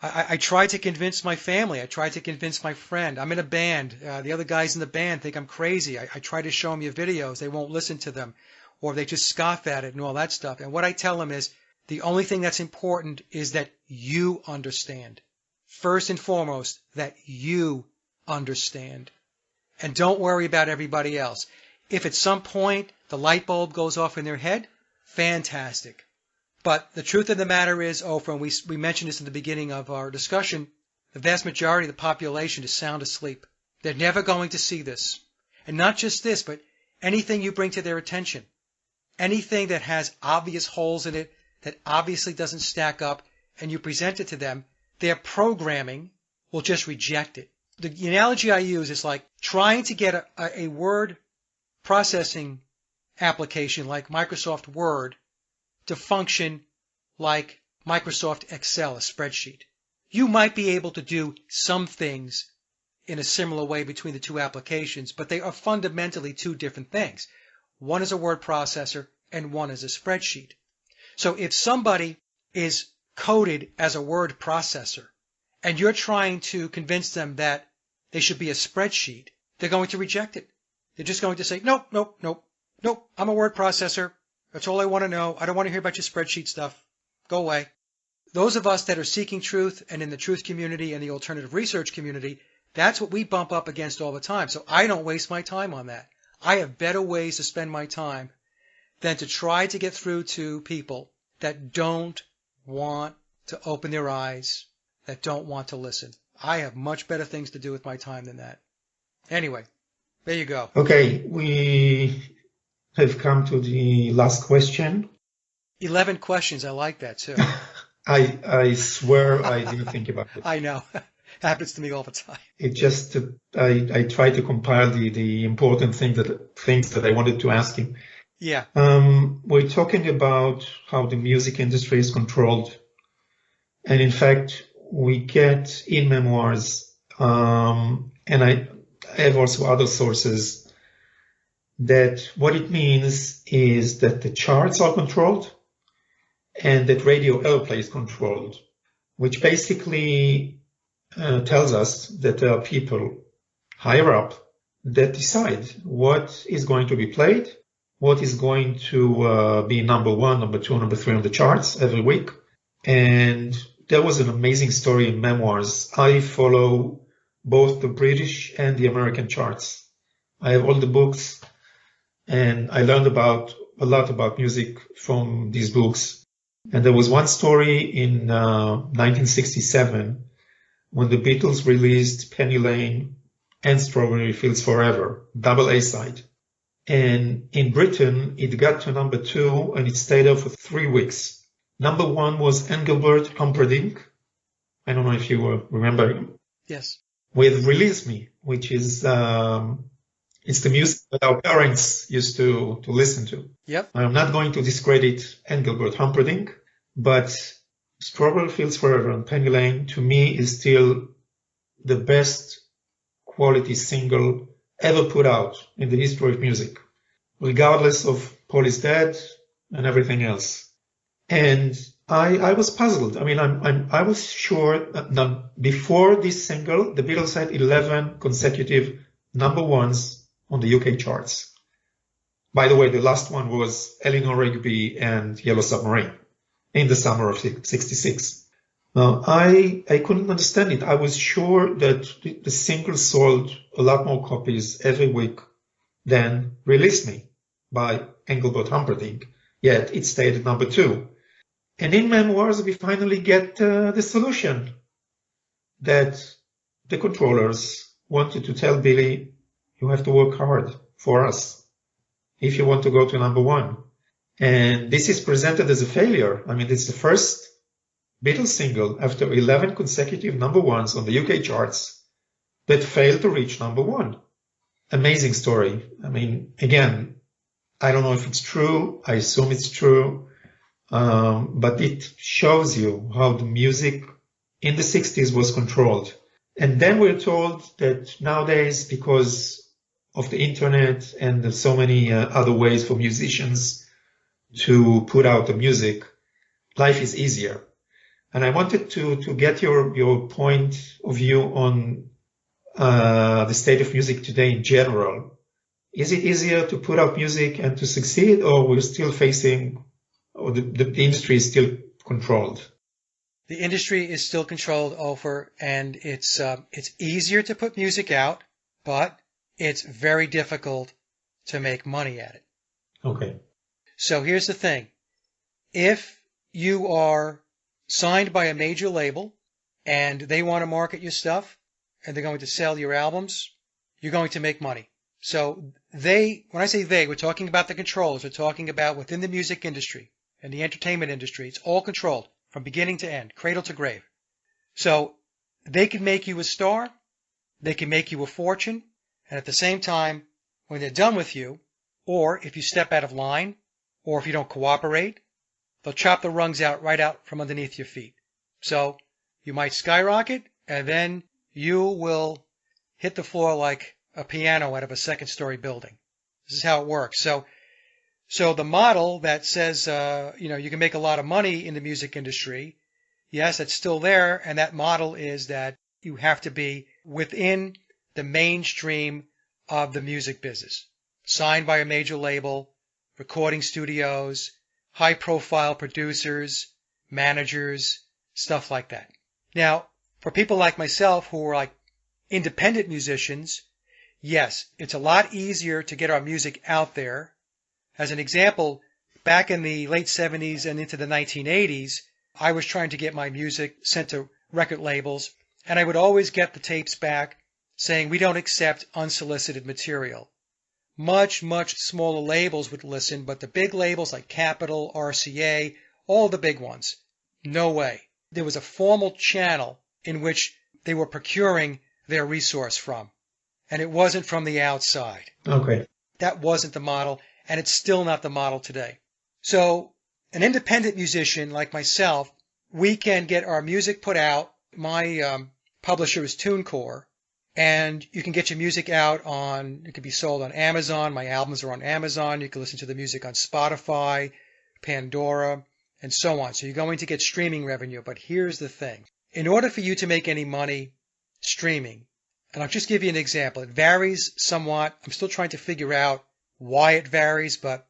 I tried to convince my family. I tried to convince my friend. I'm in a band. The other guys in the band think I'm crazy. I try to show them your videos. They won't listen to them, or they just scoff at it and all that stuff. And what I tell them is, The only thing that's important is that you understand. First and foremost, that you understand. And don't worry about everybody else. If at some point the light bulb goes off in their head, fantastic. But the truth of the matter is, Ofer, and we mentioned this in the beginning of our discussion, the vast majority of the population is sound asleep. They're never going to see this. And not just this, but anything you bring to their attention, anything that has obvious holes in it, that obviously doesn't stack up, and you present it to them, their programming will just reject it. The analogy I use is like trying to get a word processing application like Microsoft Word to function like Microsoft Excel, a spreadsheet. You might be able to do some things in a similar way between the two applications, but they are fundamentally two different things. One is a word processor and one is a spreadsheet. So if somebody is coded as a word processor and you're trying to convince them that they should be a spreadsheet, they're going to reject it. They're just going to say, nope, nope, nope, nope, I'm a word processor. That's all I want to know. I don't want to hear about your spreadsheet stuff. Go away. Those of us that are seeking truth and in the truth community and the alternative research community, that's what we bump up against all the time. So I don't waste my time on that. I have better ways to spend my time than to try to get through to people that don't want to open their eyes, that don't want to listen. I have much better things to do with my time than that. Anyway, there you go. Okay, we have come to the last question. 11 questions. I like that too. I swear I didn't think about it. I know. Happens to me all the time. It just, I tried to compile the important things that I wanted to ask him. Yeah. We're talking about how the music industry is controlled. And in fact, we get in memoirs, and I have also other sources, that what it means is that the charts are controlled and that radio airplay is controlled, which basically tells us that there are people higher up that decide what is going to be played, what is going to be number one, number two, number three on the charts every week. And there was an amazing story in memoirs. I follow both the British and the American charts. I have all the books, and I learned a lot about music from these books. And there was one story in 1967 when the Beatles released Penny Lane and Strawberry Fields Forever, double A-side. And in Britain, it got to number 2 and it stayed there for 3 weeks. Number 1 was Engelbert Humperdinck. I don't know if you remember him. Yes. With Release Me, which is it's the music that our parents used to listen to. Yep. I'm not going to discredit Engelbert Humperdinck, but Strawberry Fields Forever and Penny Lane to me is still the best quality single ever put out in the history of music, regardless of Paul is Dead and everything else. And I was puzzled. I mean, I was sure that before this single, the Beatles had 11 consecutive number ones on the UK charts. By the way, the last one was Eleanor Rigby and Yellow Submarine in the summer of 66. Now, I couldn't understand it. I was sure that the single sold a lot more copies every week than Release Me by Engelbert Humperdinck, yet it stayed at number 2. And in memoirs, we finally get the solution that the controllers wanted to tell Billy, you have to work hard for us if you want to go to number 1. And this is presented as a failure. I mean, it's the first Beatles single after 11 consecutive number 1s on the UK charts that failed to reach number 1. Amazing story. I mean, again, I don't know if it's true. I assume it's true. But it shows you how the music in the 60s was controlled. And then we're told that nowadays, because of the internet and there's so many other ways for musicians to put out the music, life is easier. And I wanted to get your point of view on the state of music today in general. Is it easier to put out music and to succeed, or we're still facing or the industry is still controlled? The industry is still controlled, Ofer, and it's easier to put music out, but it's very difficult to make money at it. Okay. So here's the thing. If you are signed by a major label and they want to market your stuff and they're going to sell your albums, you're going to make money. So when I say they, we're talking about the controllers. We're talking about within the music industry and the entertainment industry. It's all controlled from beginning to end, cradle to grave. So they can make you a star. They can make you a fortune. And at the same time, when they're done with you, or if you step out of line, or if you don't cooperate, they'll chop the rungs right out from underneath your feet. So you might skyrocket, and then you will hit the floor like a piano out of a second-story building. This is how it works. So the model that says, you can make a lot of money in the music industry, yes, it's still there, and that model is that you have to be within the mainstream of the music business, signed by a major label, recording studios, high-profile producers, managers, stuff like that. Now, for people like myself who are like independent musicians, yes, it's a lot easier to get our music out there. As an example, back in the late 70s and into the 1980s, I was trying to get my music sent to record labels, and I would always get the tapes back saying, we don't accept unsolicited material. Much, much smaller labels would listen, but the big labels like Capitol, RCA, all the big ones, no way. There was a formal channel in which they were procuring their resource from, and it wasn't from the outside. Okay. That wasn't the model, and it's still not the model today. So an independent musician like myself, we can get our music put out. My publisher is TuneCore, and you can get your music out it could be sold on Amazon. My albums are on Amazon. You can listen to the music on Spotify, Pandora, and so on. So you're going to get streaming revenue. But here's the thing. In order for you to make any money streaming, and I'll just give you an example. It varies somewhat. I'm still trying to figure out why it varies, but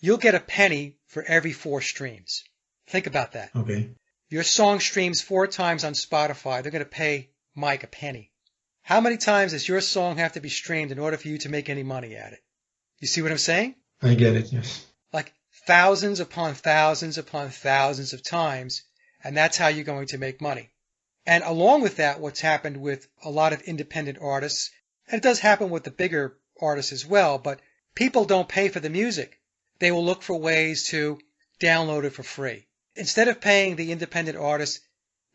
you'll get a penny for every 4 streams. Think about that. Okay. Your song streams 4 times on Spotify. They're going to pay Mike a penny. How many times does your song have to be streamed in order for you to make any money at it? You see what I'm saying? I get it, yes. Like thousands upon thousands upon thousands of times, and that's how you're going to make money. And along with that, what's happened with a lot of independent artists, and it does happen with the bigger artists as well, but people don't pay for the music. They will look for ways to download it for free. Instead of paying the independent artist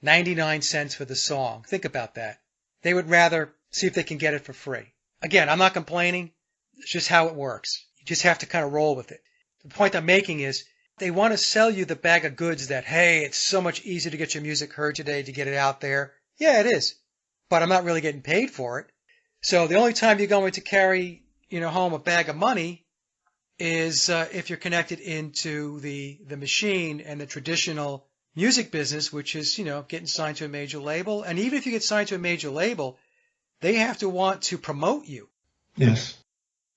99 cents for the song, think about that. They would rather see if they can get it for free. Again, I'm not complaining. It's just how it works. You just have to kind of roll with it. The point I'm making is they want to sell you the bag of goods that, hey, it's so much easier to get your music heard today to get it out there. Yeah, it is. But I'm not really getting paid for it. So the only time you're going to carry, home a bag of money is if you're connected into the machine and the traditional music business, which is, getting signed to a major label. And even if you get signed to a major label, they have to want to promote you. Yes.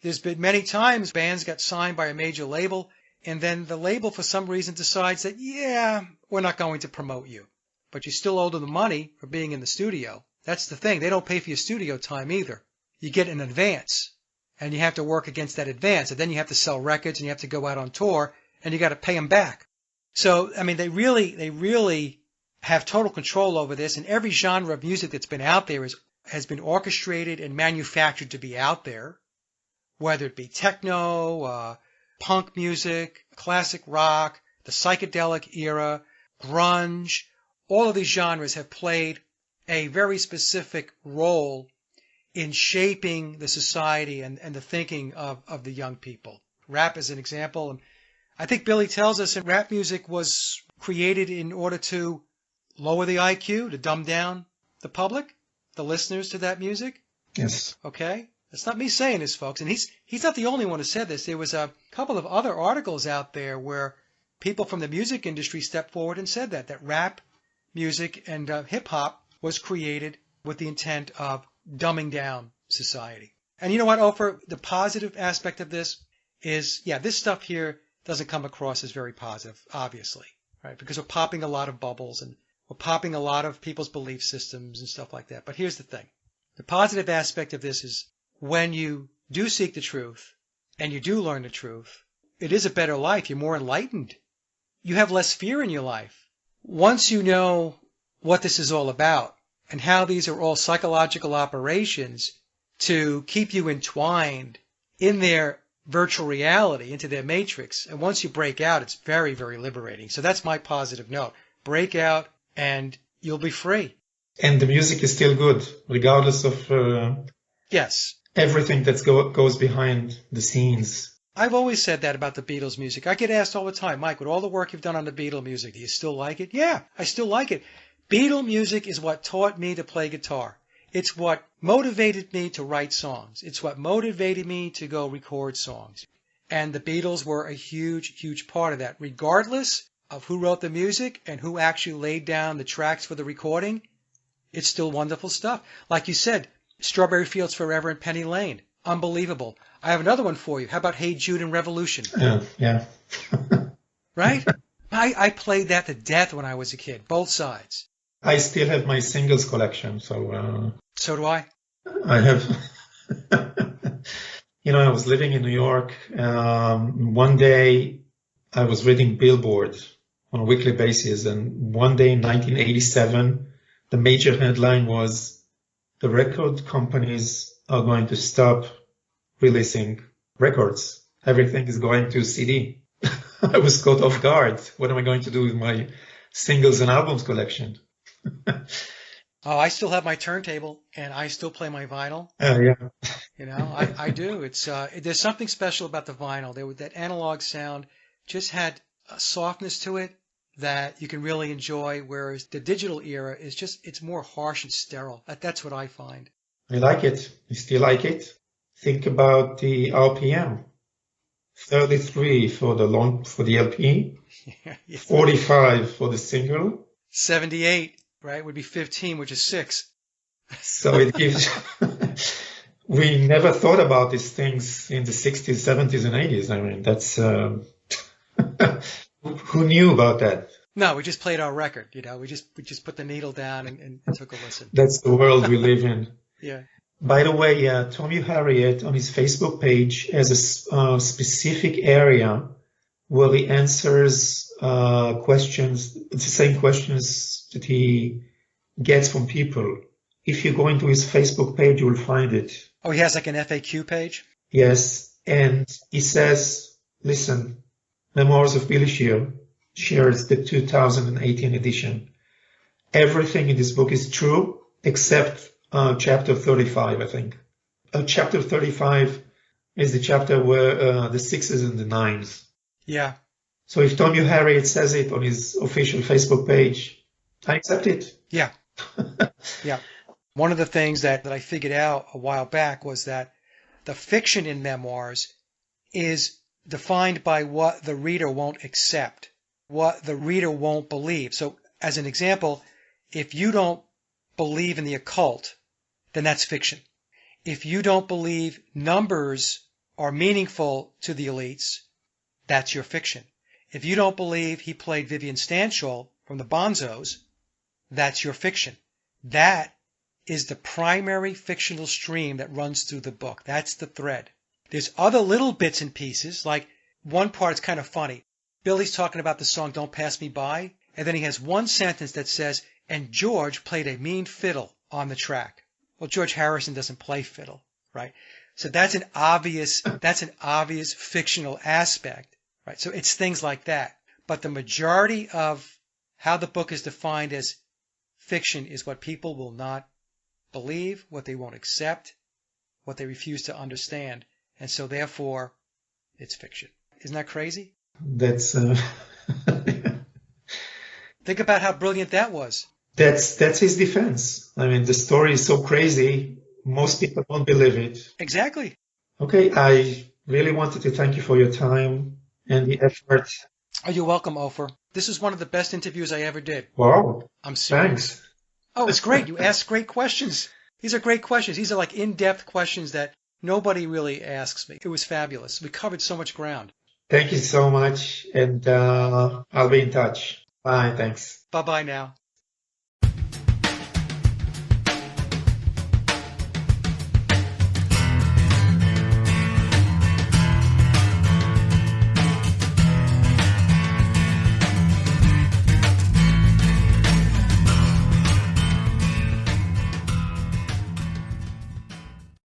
There's been many times bands got signed by a major label, and then the label for some reason decides that, yeah, we're not going to promote you. But you still owe them the money for being in the studio. That's the thing. They don't pay for your studio time either. You get an advance, and you have to work against that advance. And then you have to sell records, and you have to go out on tour, and you got to pay them back. So, they really have total control over this, and every genre of music that's been out there has been orchestrated and manufactured to be out there, whether it be techno, punk music, classic rock, the psychedelic era, grunge. All of these genres have played a very specific role in shaping the society and the thinking of the young people. Rap is an example. And I think Billy tells us that rap music was created in order to lower the IQ, to dumb down the public, the listeners to that music. Yes. Okay? That's not me saying this, folks. And he's not the only one who said this. There was a couple of other articles out there where people from the music industry stepped forward and said that rap music and hip-hop was created with the intent of dumbing down society. And you know what, Ofer? The positive aspect of this is, this stuff here, doesn't come across as very positive, obviously, right? Because we're popping a lot of bubbles and we're popping a lot of people's belief systems and stuff like that. But here's the thing. The positive aspect of this is when you do seek the truth and you do learn the truth, it is a better life. You're more enlightened. You have less fear in your life. Once you know what this is all about and how these are all psychological operations to keep you entwined in their virtual reality, into their matrix, and once you break out, it's very, very liberating. So that's my positive note. Break out and you'll be free. And the music is still good, regardless of Yes. everything that goes behind the scenes. I've always said that about the Beatles music. I get asked all the time, Mike, with all the work you've done on the Beatles music, do you still like it? Yeah, I still like it. Beatles music is what taught me to play guitar. It's what motivated me to write songs. It's what motivated me to go record songs. And the Beatles were a huge, huge part of that. Regardless of who wrote the music and who actually laid down the tracks for the recording, it's still wonderful stuff. Like you said, Strawberry Fields Forever and Penny Lane. Unbelievable. I have another one for you. How about Hey Jude and Revolution? Yeah. Right? I played that to death when I was a kid, both sides. I still have my singles collection, so... So do I. I have... I was living in New York. One day I was reading Billboard on a weekly basis, and one day in 1987, the major headline was, the record companies are going to stop releasing records. Everything is going to CD. I was caught off guard. What am I going to do with my singles and albums collection? Oh, I still have my turntable and I still play my vinyl. Yeah. I do. It's there's something special about the vinyl. That analog sound just had a softness to it that you can really enjoy, whereas the digital era is it's more harsh and sterile. That's what I find. I like it. I still like it. Think about the RPM. 33 for the LP, Yeah. 45 for the single. 78, right, would be 15, which is 6. So it gives... We never thought about these things in the 60s, 70s, and 80s. I mean, that's... Who knew about that? No, we just played our record, We just put the needle down and took a listen. That's the world we live in. Yeah. By the way, Tommy Harriet on his Facebook page has a specific area where he answers questions. It's the same questions that he gets from people. If you go into his Facebook page, you will find it. Oh, he has like an FAQ page? Yes, and he says, listen, Memoirs of Billy Shear shares the 2018 edition. Everything in this book is true except chapter 35, I think. Chapter 35 is the chapter where the 6s and the 9s. Yeah. So if Tommy Harriet says it on his official Facebook page, I accept it. Yeah. Yeah. One of the things that I figured out a while back was that the fiction in memoirs is defined by what the reader won't accept, what the reader won't believe. So as an example, if you don't believe in the occult, then that's fiction. If you don't believe numbers are meaningful to the elites, that's your fiction. If you don't believe he played Vivian Stanshall from the Bonzos, that's your fiction. That is the primary fictional stream that runs through the book. That's the thread. There's other little bits and pieces, like one part is kind of funny. Billy's talking about the song Don't Pass Me By, and then he has one sentence that says, and George played a mean fiddle on the track. Well, George Harrison doesn't play fiddle, right? So that's an obvious fictional aspect, right? So it's things like that. But the majority of how the book is defined as fiction is what people will not believe, what they won't accept, what they refuse to understand. And so therefore, it's fiction. Isn't that crazy? That's... Think about how brilliant that was. That's his defense. I mean, the story is so crazy, most people don't believe it. Exactly. Okay, I really wanted to thank you for your time and the effort. Oh, you're welcome, Ofer. This is one of the best interviews I ever did. Wow. I'm serious. Thanks. Oh, it's great. You ask great questions. These are great questions. These are like in-depth questions that nobody really asks me. It was fabulous. We covered so much ground. Thank you so much, and I'll be in touch. Bye. Thanks. Bye-bye now.